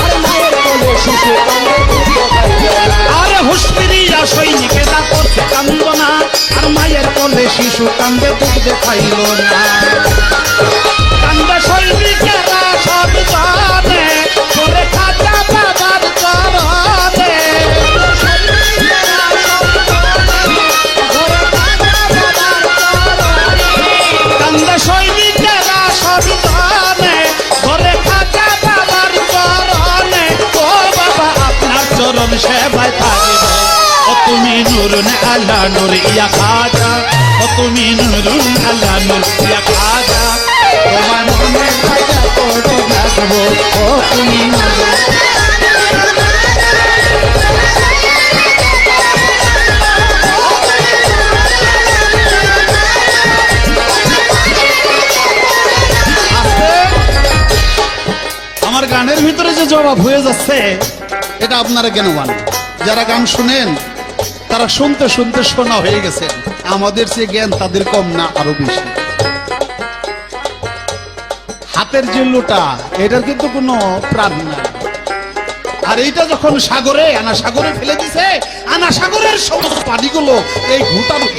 আর মায়ের কোলে শিশু কান্দে দুধ খাইল না। আরে হুষ্পিরিয়া সৈনিকেরা করছে কান্দনা, আর মায়ের কোলে শিশু কান্দে দুধ খাইল না। কান্দে সৈনিকেরা সব জানে, করে খাজা বাবার চরণে। কান্দে সৈনিকেরা সব জানে, করে খাজা বাবার চরণে। ও বাবা আপনার চরণ সেবায় থাকিব। ও তুমি নুরুন আলা নূর ইয়া খাজা, ও তুমি নুরুন আলা নূর ইয়া খাজা, তোমার মনে রাজা করে রাখবো। ও তুমি ভিতরে যে জবাব হয়ে যাচ্ছে, এটা আপনারা জ্ঞানবান। যারা গান শুনেন তারা শুনতে শুনতে শোনা হয়ে গেছে। আমাদের যে জ্ঞান তাদের কম না, আরো বেশি। হাতের যে লোটা, এটার কিন্তু কোনো প্রাণ নাই। আর এইটা যখন সাগরে আনা সাগরে ফেলে দিছে, আনা সাগরের সমস্ত পানিগুলো এই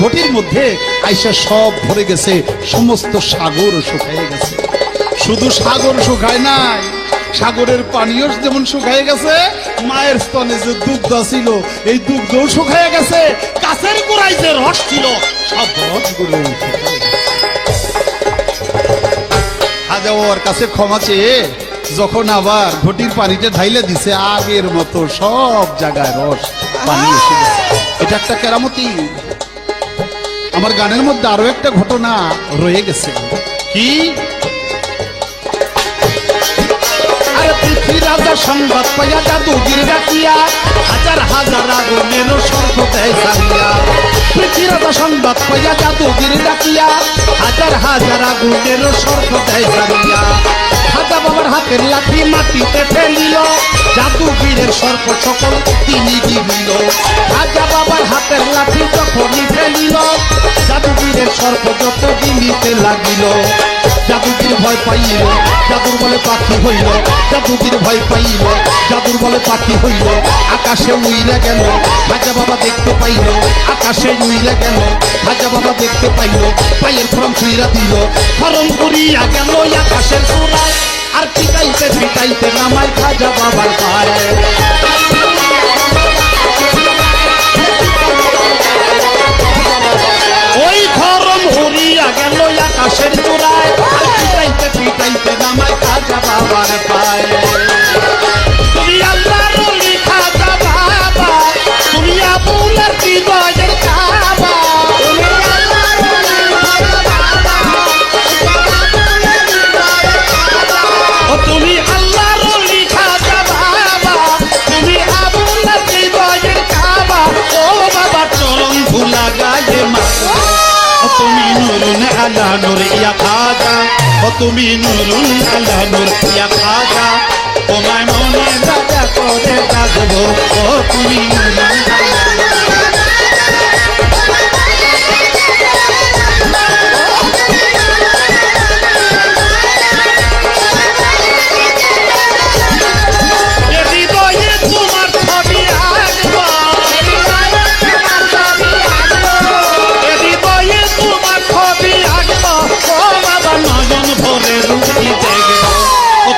ঘটির মধ্যে আইসা সব ভরে গেছে, সমস্ত সাগর শুকায় গেছে। শুধু সাগর শুকায় নাই, সাগরের পানিও যেমন শুকায় গেছে, মায়ের স্তনে যে দুগ্ধ ছিল এই দুগ্ধও শুকায় গেছে, গাছের গোড়ায় যে রস ছিল সব রসগুলো হাজা ওর কাছে ক্ষমা চেয়ে যখন আবার ঘটির পানিতে ঢাইলে দিছে, আগের মতো সব জায়গায় রস পানি এসে গেছে। এটা একটা কেরামতি। আমার গানের মধ্যে আরো একটা ঘটনা রয়ে গেছে। কি? আরে পৃথিবী রাজা সংবাদ পাইয়া জাদুগির ডাকিয়া, হাজার হাজার আগুনের সর্প দেয় জানিয়া। পৃথিবী রাজা সংবাদ পাইয়া জাদুগির ডাকিয়া, হাজার হাজার আগুনের সর্প দেয় জানিয়া। খাজা বাবার হাতের লাঠি মাটিতে ফেলিল, জাদুগিরের সর্প সকল তিনি গিলিল। খাজা বাবার হাতের লাঠি যখনই ফেলিল, জাদুগিরের সর্প যত গিলিতে লাগিল। জাদুগির ভয় পাইল, জাদুর বলে পাখি হইল। জাদুগির ভয় পাইল, জাদুর বলে পাখি হইল। আকাশে উইরা গেল, খাজা বাবা দেখতে পাইল। আকাশে উইরা গেল, খাজা বাবা দেখতে পাইল। পায়ের ফরম ছুঁইরা দিল, ফরম করিয়া গেল আকাশের চূড়ায়। আর পিটাইতে পিটাইতে নামায় খাজা বাবার পায়ে। ওই ফরম হরিয়া গেল আকাশের চূড়ায়, আর পিটাইতে পিটাইতে নামায় খাজা বাবার পায়ে। তুমি আল্লাহর ওলি খাজা বাবা, তুমি আবুলের হৃদয়ের কাবা। তুমি আল্লাহর ওলি খাজা বাবা, তুমি আবুলের হৃদয়ের কাবা। ও বাবা চরণ ধুলা গায়ে মাথা, তুমি নুরুন আলা নূর ইয়া খাজা। ও তুমি নুরুন আলা নূর ইয়া খাজা, তোমায় মনে রাজা করে রাখবো। ও তুমি নুরুন আলা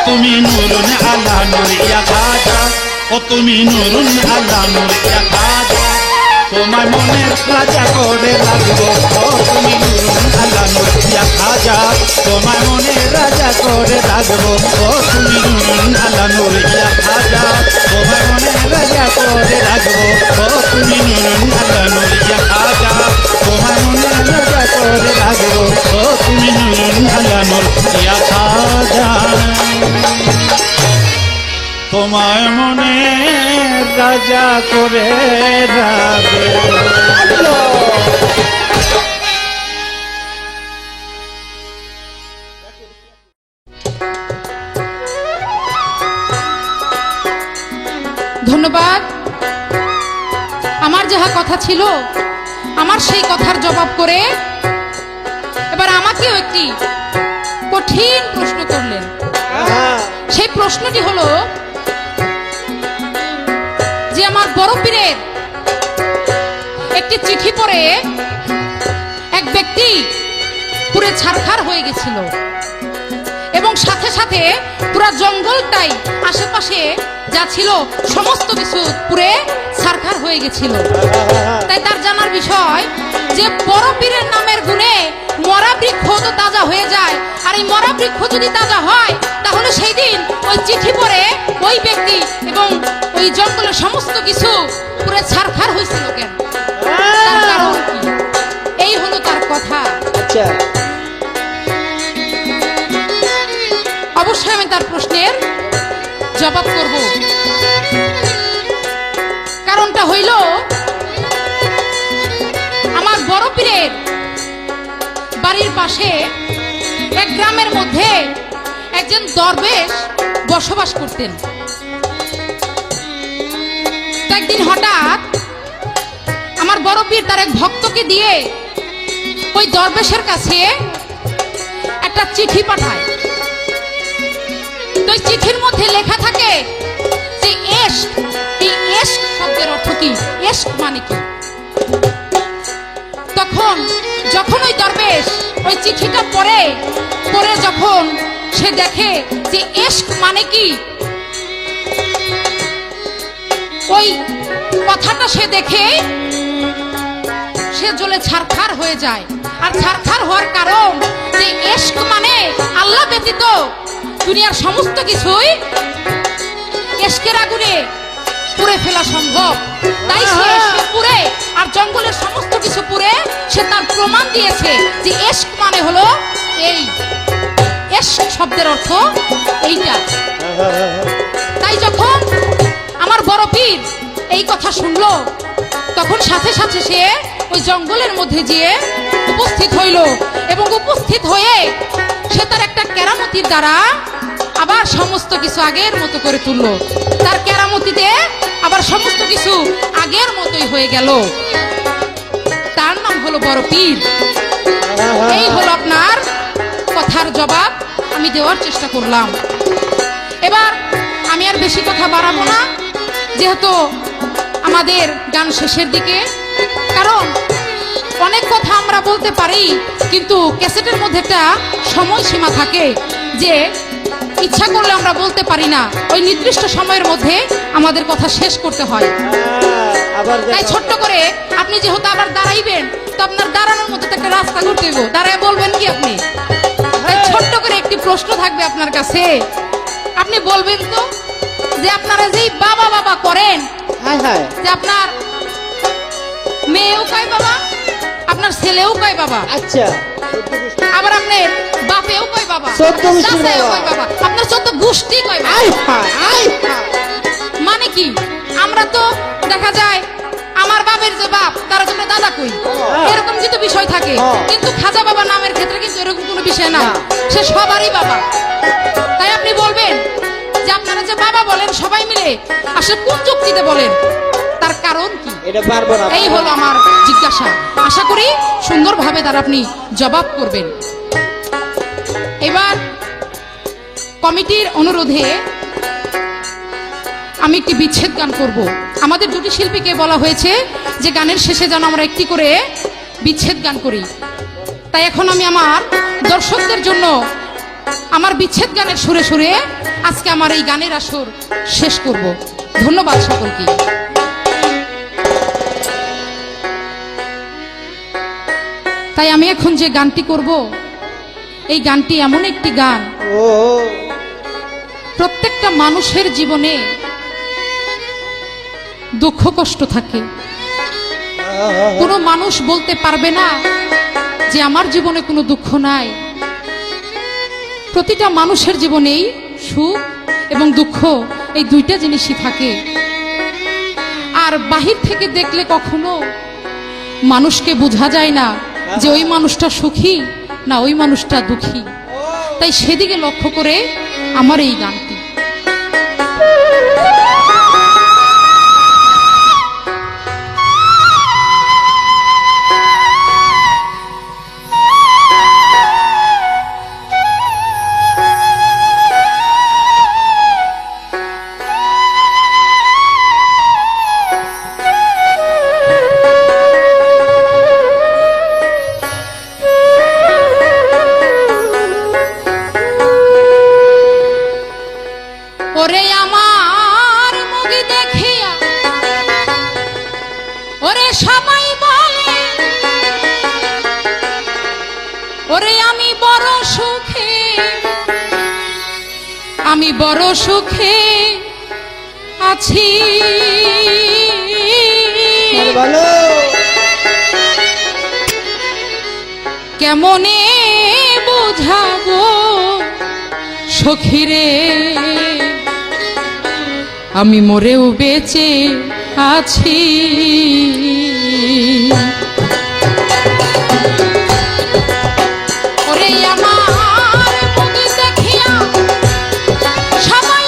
তুমি নুরুন আলা নূর ইয়া খাজা। ও তুমি নুরুন আলা নূর ইয়া খাজা, তোমায় মনে রাজা করে রাখবো। ও তুমি নুরুন আলা নূর ইয়া খাজা, তোমায় মনে রাজা করে রাখবো। ও তুমি নুরুন আলা নূর ইয়া খাজা, তোমায় মনে রাজা করে রাখবো। ও তুমি নুরুন আলা নূর ইয়া খাজা, তোমায় মনে রাজা করে রাখবো। ও তুমি নুরুন আলা নূর ইয়া খাজা, তোমায় মনে রাজা করে রাখবো। ধন্যবাদ। আমার যাহা কথা ছিল, আমার সেই কথার জবাব করে এবার আমাকেও একটি কঠিন প্রশ্ন করলেন। সেই প্রশ্নটি হলো যে আমার বড় পীরের একটি চিঠি পড়ে এক ব্যক্তি পুরে ছারখার হয়ে গেছিল এবং সাথে সাথে পুরা জঙ্গলটাই আশেপাশে যা ছিল সমস্ত কিছু পুরে ছারখার হয়ে গেছিল। তাই তার জানার বিষয় যে বড় পীরের নামের গুণে মরা বৃক্ষ তো তাজা হয়ে যায়, আর এই মরা বৃক্ষ যদি তাজা হয় তাহলে সেই দিন ওই চিঠি পড়ে ওই ব্যক্তি এবং ওই জঙ্গলের সমস্ত কিছু পুরে ছারখার হয়েছিল কেন? তার কারণ কি? এই হলো তার কথা। আচ্ছা, অবশ্যই আমি তার প্রশ্নের জবাব করব। কারণটা হইল আমার বড় পীরের বাড়ির পাশে এক গ্রামের মধ্যে একজন দরবেশ বসবাস করতেন। তো একদিন হঠাৎ আমার বড় পীর তার এক ভক্তকে দিয়ে ওই দরবেশের কাছে একটা চিঠি পাঠায়। তো ওই চিঠির মধ্যে লেখা থাকে যে এশক, এই এশক শব্দের অর্থ কি, এশক মানে কি। তখন যখন ওই দরবেশ ওই চিঠিটা পড়ে যখন সে দেখে যে এশক মানে কি, ওই কথাটা সে দেখে সে জ্বলে ছারখার হয়ে যায়। আর ছারখার হওয়ার কারণ যে এশক মানে আল্লাহ ব্যতীত দুনিয়ার সমস্ত কিছুই এশকের আগুনে পুড়ে ফেলা সম্ভব। তাই সে এশকে পুড়ে আর জঙ্গলের সমস্ত কিছু পুড়ে সে তার প্রমাণ দিয়েছে যে এশক মানে হলো এই, এশক শব্দের অর্থ এইটা। তাই যখন আমার বড় পীর এই কথা শুনলো তখন সাথে সাথে সে ওই জঙ্গলের মধ্যে গিয়ে উপস্থিত হইল এবং উপস্থিত হয়ে সে তার একটা কেরামতির দ্বারা আবার সমস্ত কিছু আগের মতো করে তুললো। তার কেরামতিতে আবার সমস্ত কিছু আগের মতোই হয়ে গেল। তার নাম হলো বড় পীর। এই হলো আপনার কথার জবাব আমি দেওয়ার চেষ্টা করলাম। এবার আমি আর বেশি কথা বাড়াবো না, যেহেতু আমাদের গান শেষের দিকে। কারণ অনেক কথা আমরা বলতে পারি, কিন্তু ক্যাসেটের মধ্যে একটা সময়সীমা থাকে যে ইচ্ছা করলে আমরা বলতে পারি না, ওই নির্দিষ্ট সময়ের মধ্যে আমাদের কথা শেষ করতে হয়। তাই ছোট্ট করে আপনি যেহেতু আবার দাঁড়াইবেন, তো আপনার দাঁড়ানোর মধ্যে তো একটা রাস্তা করতে হবে, দাঁড়ায় বলবেন কি আপনি। তাই ছোট্ট করে একটি প্রশ্ন থাকবে আপনার কাছে, আপনি বলবেন তো যে আপনারা যেই বাবা বাবা করেন, যে আপনার মেয়েও কয় বাবা, আপনার ছেলেও কয় বাবা, আচ্ছা, আবার আপনার বাপেও কয় বাবা, 14 গোষ্ঠী চাচাও বাবা। কয় বাবা, আপনার 14 গোষ্ঠী কয় বাবা। মানে কি, আমরা তো দেখা যায় আমার বাপের যে বাপ তার জন্য দাদা কই, এরকম কিন্তু বিষয় থাকে। কিন্তু খাজা বাবা নামের ক্ষেত্রে কিন্তু এরকম কোনো বিষয় না, সে সবারই বাবা। তাই আপনি বলবেন যে আপনারা যে বাবা বলেন সবাই মিলে আসলে কোন যুক্তিতে বলেন, তার কারণ কি, এটা পারবো না। এই হলো আমার জিজ্ঞাসা। আশা করি সুন্দরভাবে তার আপনি জবাব করবেন। এবার কমিটির অনুরোধে আমি একটি বিচ্ছেদ গান করব। আমাদের দুটি শিল্পীকে বলা হয়েছে যে গানের শেষে যেন আমরা একটি করে বিচ্ছেদ গান করি। তাই এখন আমি আমার দর্শকদের জন্য আমার বিচ্ছেদ গানের সুরে সুরে আজকে আমার এই গানের আসর শেষ করব। ধন্যবাদ সকলকে। তাই আমি এখন যে গানটি করব, এই গানটি এমন একটি গান, প্রত্যেকটা মানুষের জীবনে দুঃখ কষ্ট থাকে। কোনো মানুষ বলতে পারবে না যে আমার জীবনে কোনো দুঃখ নাই। প্রতিটা মানুষের জীবনেই সুখ এবং দুঃখ এই দুইটা জিনিসই থাকে। আর বাহির থেকে দেখলে কখনো মানুষকে বোঝা যায় না যে ওই মানুষটা সুখী না ওই মানুষটা দুঃখী। তাই সেদিকে লক্ষ্য করে আমার এই গানটি। ওরে আমার মুখ দেখিয়া ওরে সবাই বলে ওরে আমি বড় সুখে, আমি বড় সুখে আছি। কেমনে বোঝাবো সখীরে, আমি মরেও বেঁচে আছি। ওরে আমার মুখ দেখিয়া সবাই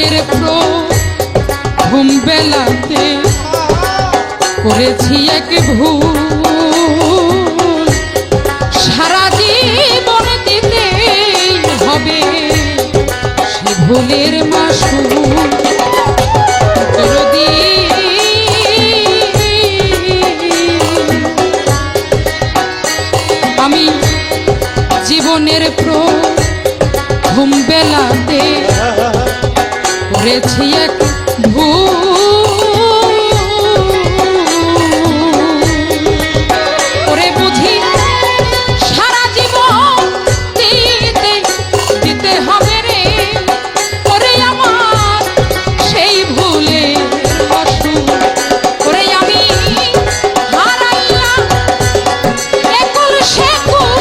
জীবনের প্রথম বেলাতে করেছি এক ভুল, সারা জীবন দিতে হবে সে ভুলের মাসুল। দরদী আমি জীবনের প্রথম বেলাতে করেছি এক ভুল, করে বুঝি সারা জীবন দিতে দিতে হবে রে, করে আমার সেই ভুলে অসুখ, করে আমি হারাইলাম একুল সেকুল,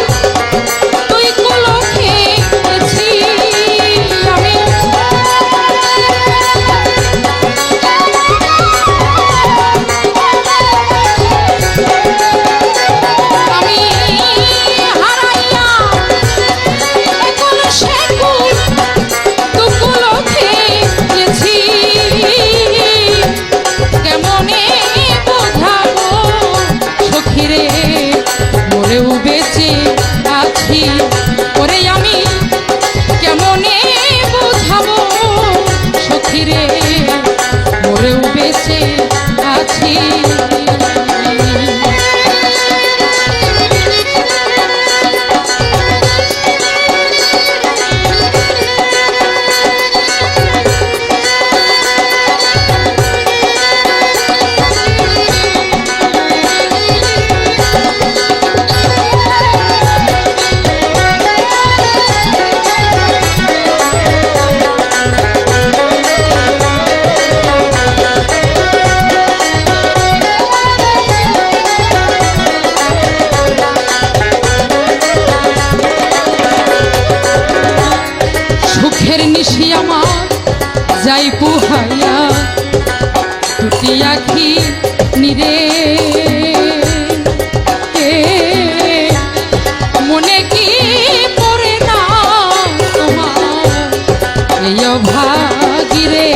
তুই কুলো খেয়েছি আমি। আমি হারাইলাম একুল সেকুল, তুই কুলো খেয়েছি, কেমনে বোঝাবো সখিরে মরেও বেঁচে আছি, ওরে আমি কেমনে বোঝাবো সখিরে মরেও বেঁচে আছি। সুখের নিশি আমার যাই পুহাইয়া, দুটি আখি নিরে মনে কি পড়ে না তোমার এই অভাগিরে।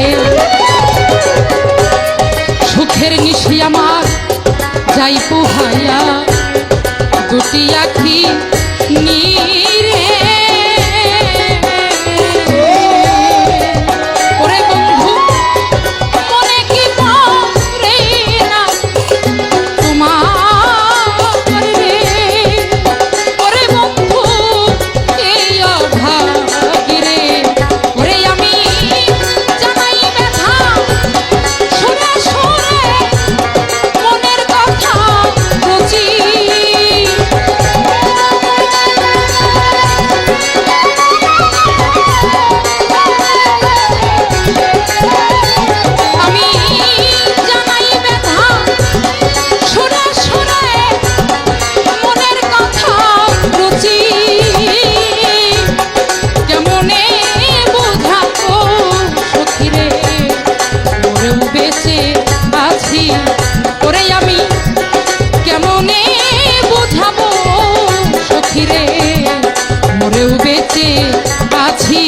সুখের নিশি আমার যাই পুহাইয়া, দুটি আখি নিরে ওরে বন্ধু মনে কি পড়ে না তোমার রে, ওরে বন্ধু এই অভাগিরে, ওরে আমি জানাই ব্যথা সুরে সুরে মনের কথা বুঝি। আমি জানাই ব্যথা সুরে সুরে মনের কথা রুচি, কেমনে বোঝাবো সখিরে মরেও বেঁচে আছি, ওরে আমি কেমনে বোঝাবো সখিরে মরেও বেঁচে আছি।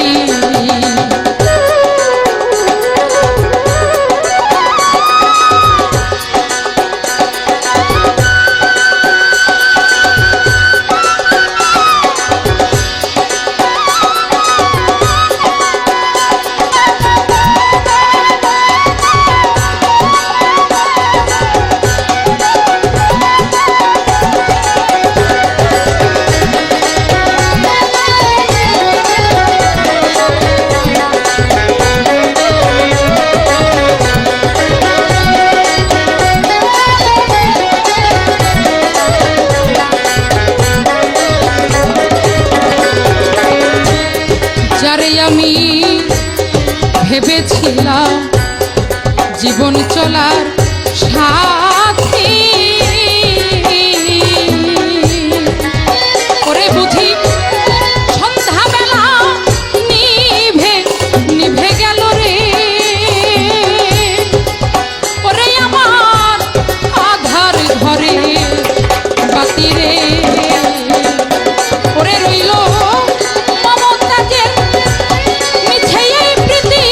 যারে আমি ভেবেছিলাম জীবন চলার সাথী, ওরে বুঝি সন্ধ্যাবেলা নিভে নিভে গেল রে, ওরে আমার আধার ঘরে বাতি রে, ওরে রইল মমতাজের মিছে এই প্রীতি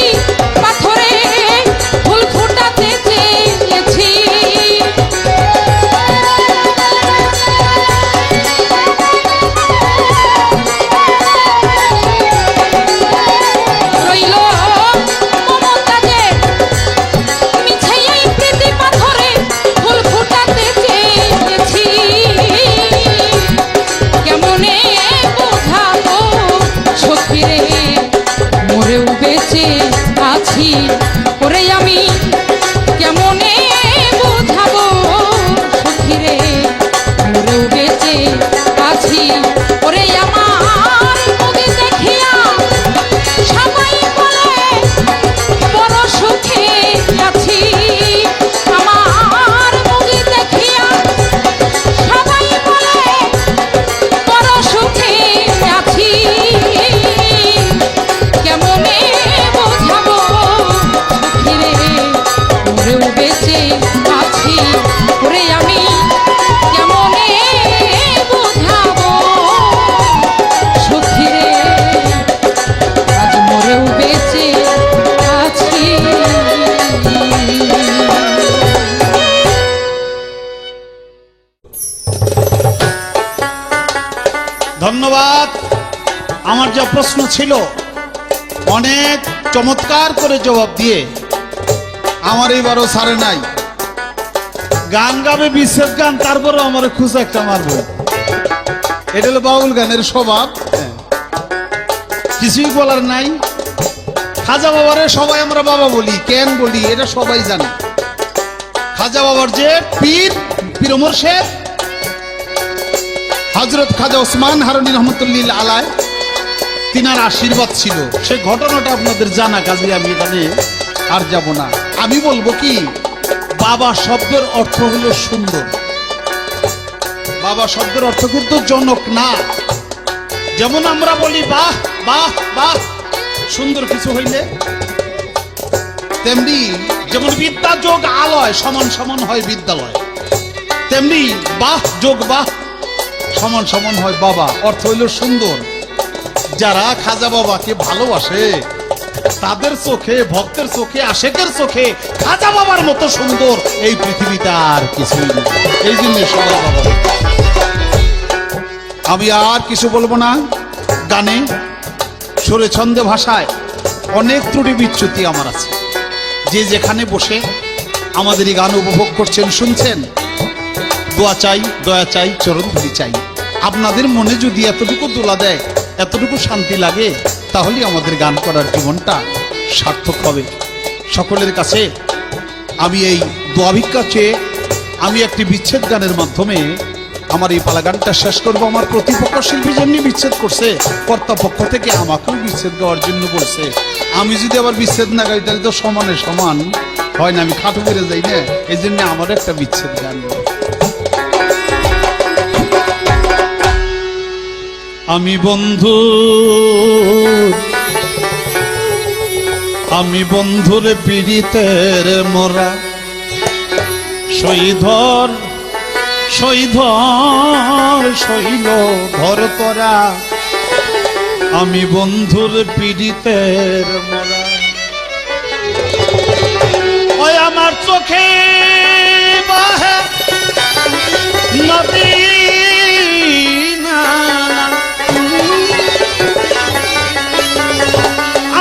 ওরে আমি কেমনে বুঝাবো সখী রে মরেও বেঁচে আছি ওরে আমার মুখে দেখিয়া সবাই বলে বড় সুখে আছি আমার মুখে দেখিয়া সবাই বলে বড় সুখে আছি কেমনে বোঝাবো সখী রে মরেও বেঁচে আছি ওরে আমি কেমনে বোঝাবো সখী রে আজ মরেও বেঁচে আছি। ধন্যবাদ। আমার যা প্রশ্ন ছিল অনেক চমৎকার করে জবাব দিয়ে আমার এইবারও সারে নাই। গান গাবে বিশেষ গান, তারপরও আমার খুশ একটা মারবো। এটা হলো বাউল গানের স্বভাব, কিছুই বলার নাই। খাজা বাবারে সবাই আমরা বাবা বলি, কেন বলি এটা সবাই জানে। খাজা বাবার যে পীর পীর মুর্শিদ হযরত খাজা ওসমান হারুনি রহমতুল্লাহ আলাইহি, তিনার আশীর্বাদ ছিল। সে ঘটনাটা আপনাদের জানা, কাজে আমি এখানে আর যাব না। আমি বলবো কি, বাবা শব্দের অর্থ হলো সুন্দর। বাবা শব্দের অর্থ কিন্তু জনক না। যেমন আমরা বলি বাহ বাহ বাহ, সুন্দর কিছু হইলে, তেমনি যেমন বিদ্যা যোগ আলয় সমান সমান হয় বিদ্যালয়, তেমনি বাহ যোগ বাহ সমান সমান হয় বাবা। অর্থ হইল সুন্দর। যারা খাজা বাবাকে ভালোবাসে তাদের চোখে, ভক্তের চোখে, আশেকের চোখে খাজা বাবার মতো সুন্দর এই পৃথিবীতে আর কিছুই নেই। এই জন্য সবাই বাবা। আমি আর কিছু বলবো না। গানে সুরে ছন্দে ভাষায় অনেক ত্রুটি বিচ্যুতি আমার আছে। যে যেখানে বসে আমাদের এই গান উপভোগ করছেন, শুনছেন, দোয়া চাই, দয়া চাই, চরণ ধরি চাই। আপনাদের মনে যদি এতটুকু দোলা দেয়, এতটুকু শান্তি লাগে, তাহলে আমাদের গান করার জীবনটা সার্থক হবে। সকলের কাছে আমি এই দোয়া ভিক্ষা চেয়ে আমি একটি বিচ্ছেদ গানের মাধ্যমে আমার এই পালা গানটা শেষ করবো। আমার প্রতিপক্ষ শিল্পী জন্য বিচ্ছেদ করছে, কর্তাপক্ষ থেকে আমাকেও বিচ্ছেদ গাওয়ার জন্য বলছে। আমি যদি আবার বিচ্ছেদ না গাই তাহলে তো সমানে সমান হয় না, আমি খাটো বেড়ে যাই না। এই জন্য আমার একটা বিচ্ছেদ গান। আমি বন্ধুর পীড়িতের মোরা, শৈধর শৈধর শৈল ধর তোরা। আমি বন্ধুর পীড়িতের মোরা, ওই আমার চোখে বাহে নদী,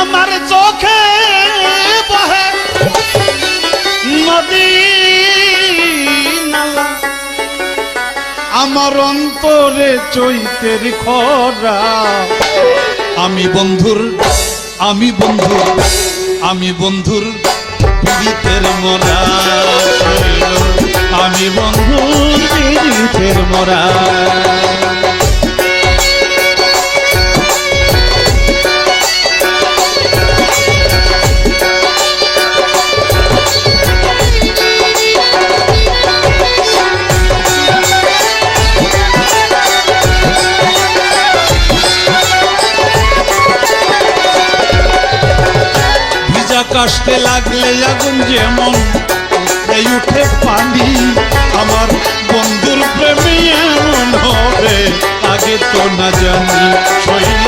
আমার চোখে বহে নদী নালা, আমার অন্তরে চৈতের খরা। আমি বন্ধুর পীড়িতের মোরা, আমি বন্ধুর পীড়িতের মোরা। কাশতে লাগলে আগুন যেমন উঠে পানি, আমার বন্ধুর প্রেমে এমন হবে আগে তো না জানি, শৈল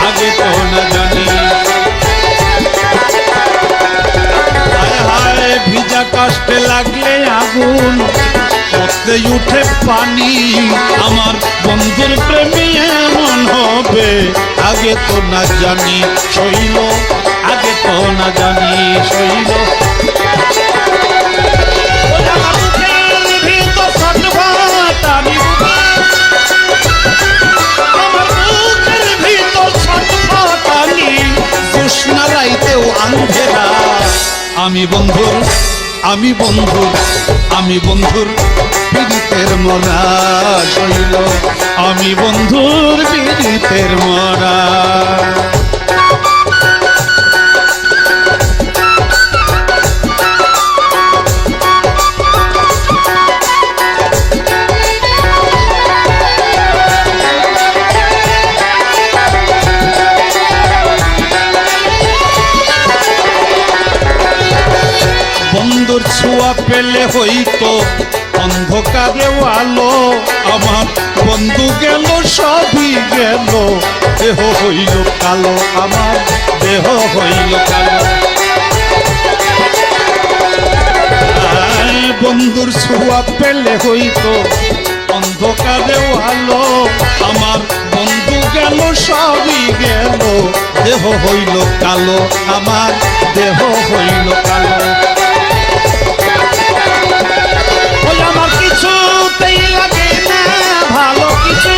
আগে তো না জানি। হায় হায় ভিজা কাশতে লাগলে আগুন উঠে পানি, আমার বন্ধুর প্রেমে এমন হবে আগে তো না জানি, শৈল আগে তো না জানি, শৈল। আমার বুকের ভিতর ছটফটানি, জোৎস্না রাইতেও আন্ধেরা আমি বন্ধুর আমি বন্ধুর আমি বন্ধুর পীড়িতের মরা শৈল আমি বন্ধুর পীড়িতের মরা বন্ধুর ছোঁয়া পেলে হইতো অন্ধকারে আলো আমার বন্ধু গেল সবই গেল দেহ হইল কালো আমার দেহ হইল কালো বন্ধুর ছোঁয়া পেলে হইতো অন্ধকারে আলো আমার বন্ধু গেল সবই গেল দেহ হইল কালো আমার দেহ হইল কালো আমার কিছুতেই লাগে না ভালো কিছু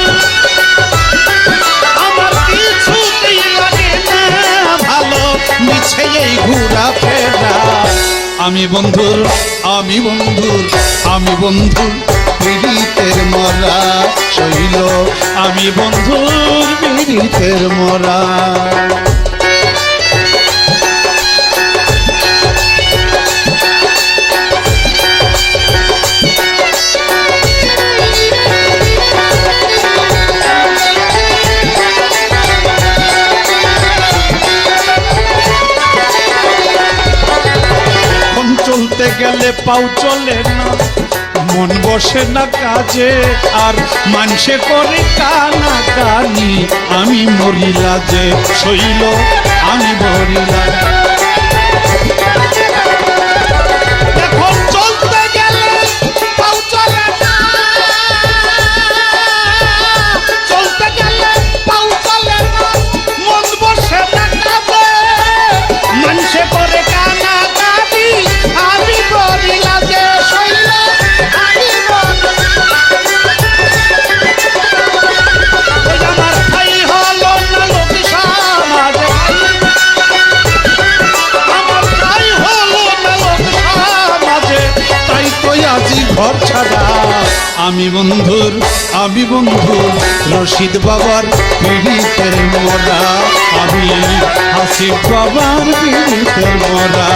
আমার কিছুতেই লাগে না ভালো মিছে এই ঘোরা ফেরা আমি বন্ধুর আমি বন্ধুর আমি বন্ধুর পীড়িতের মরা শৈল আমি বন্ধুর পীড়িতের মরা চলতে গেলে পাও চলে না মন বসে না কাজে আর মানুষে করে কানা কানি আমি মরিলা যে শৈল আমি মরিলা এখন চলতে গেলে পাও চলে না চলতে গেলে পাও চলে না মন বসে না কাজে মানুষে করে কানা কানি আমি মরিলা যে শৈল আমি আমার ভাই হলো না লোক সমাজে আমার ভাই হলো না লোক সমাজে তাই তো আজি ঘর ছাড়া আমি বন্ধুর রশিদ বাবার পীড়িতের মরা আমি হাসিব বাবার পীড়িতের মরা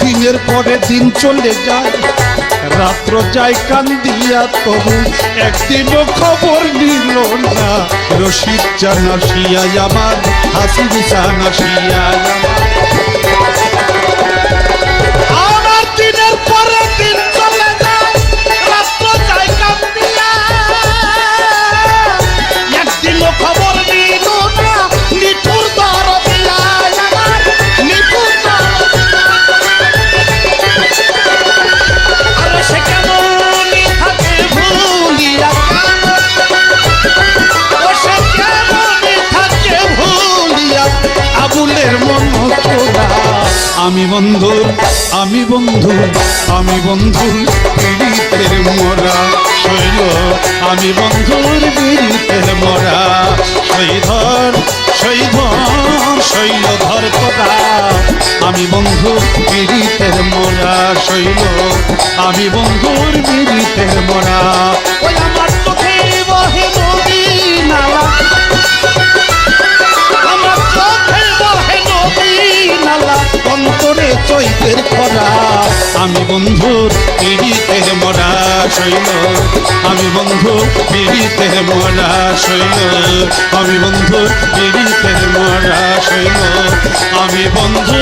দিনের পরে দিন চলে যায় রাত্র যায় কান্দিয়া তবু একদিনও খবর নিল না রশিদ জানাসিয়া আমার হাসিব জানাসিয়া আমার দিনের পরে দিন চলে যায় রাত্র যায় কান্দিয়া একদিনও খবর নিল না নিঠুর দরদিয়া আমার নিঠুর সে কেমনই থাকে ভুলিয়া সে কেমনই থাকে ভুলিয়া আবুলের মন চোরা আমি বন্ধুর পীড়িতের মরা শৈল আমি বন্ধুর পীড়িতের মরা শৈধর শৈলধর তোরা আমি বন্ধুর পীড়িতের মরা শৈল আমি বন্ধুর পীড়িতের মরা ওই আমার চোখে বহে নদী নালা আমার চোখে বহে নদী নালা অন্তরে চৈতের খরা আমি বন্ধুর পীড়িতের মরা শৈল আমি বন্ধুর পীড়িতের মরা শৈল আমি বন্ধুর পীড়িতের মরা শৈল আমি বন্ধু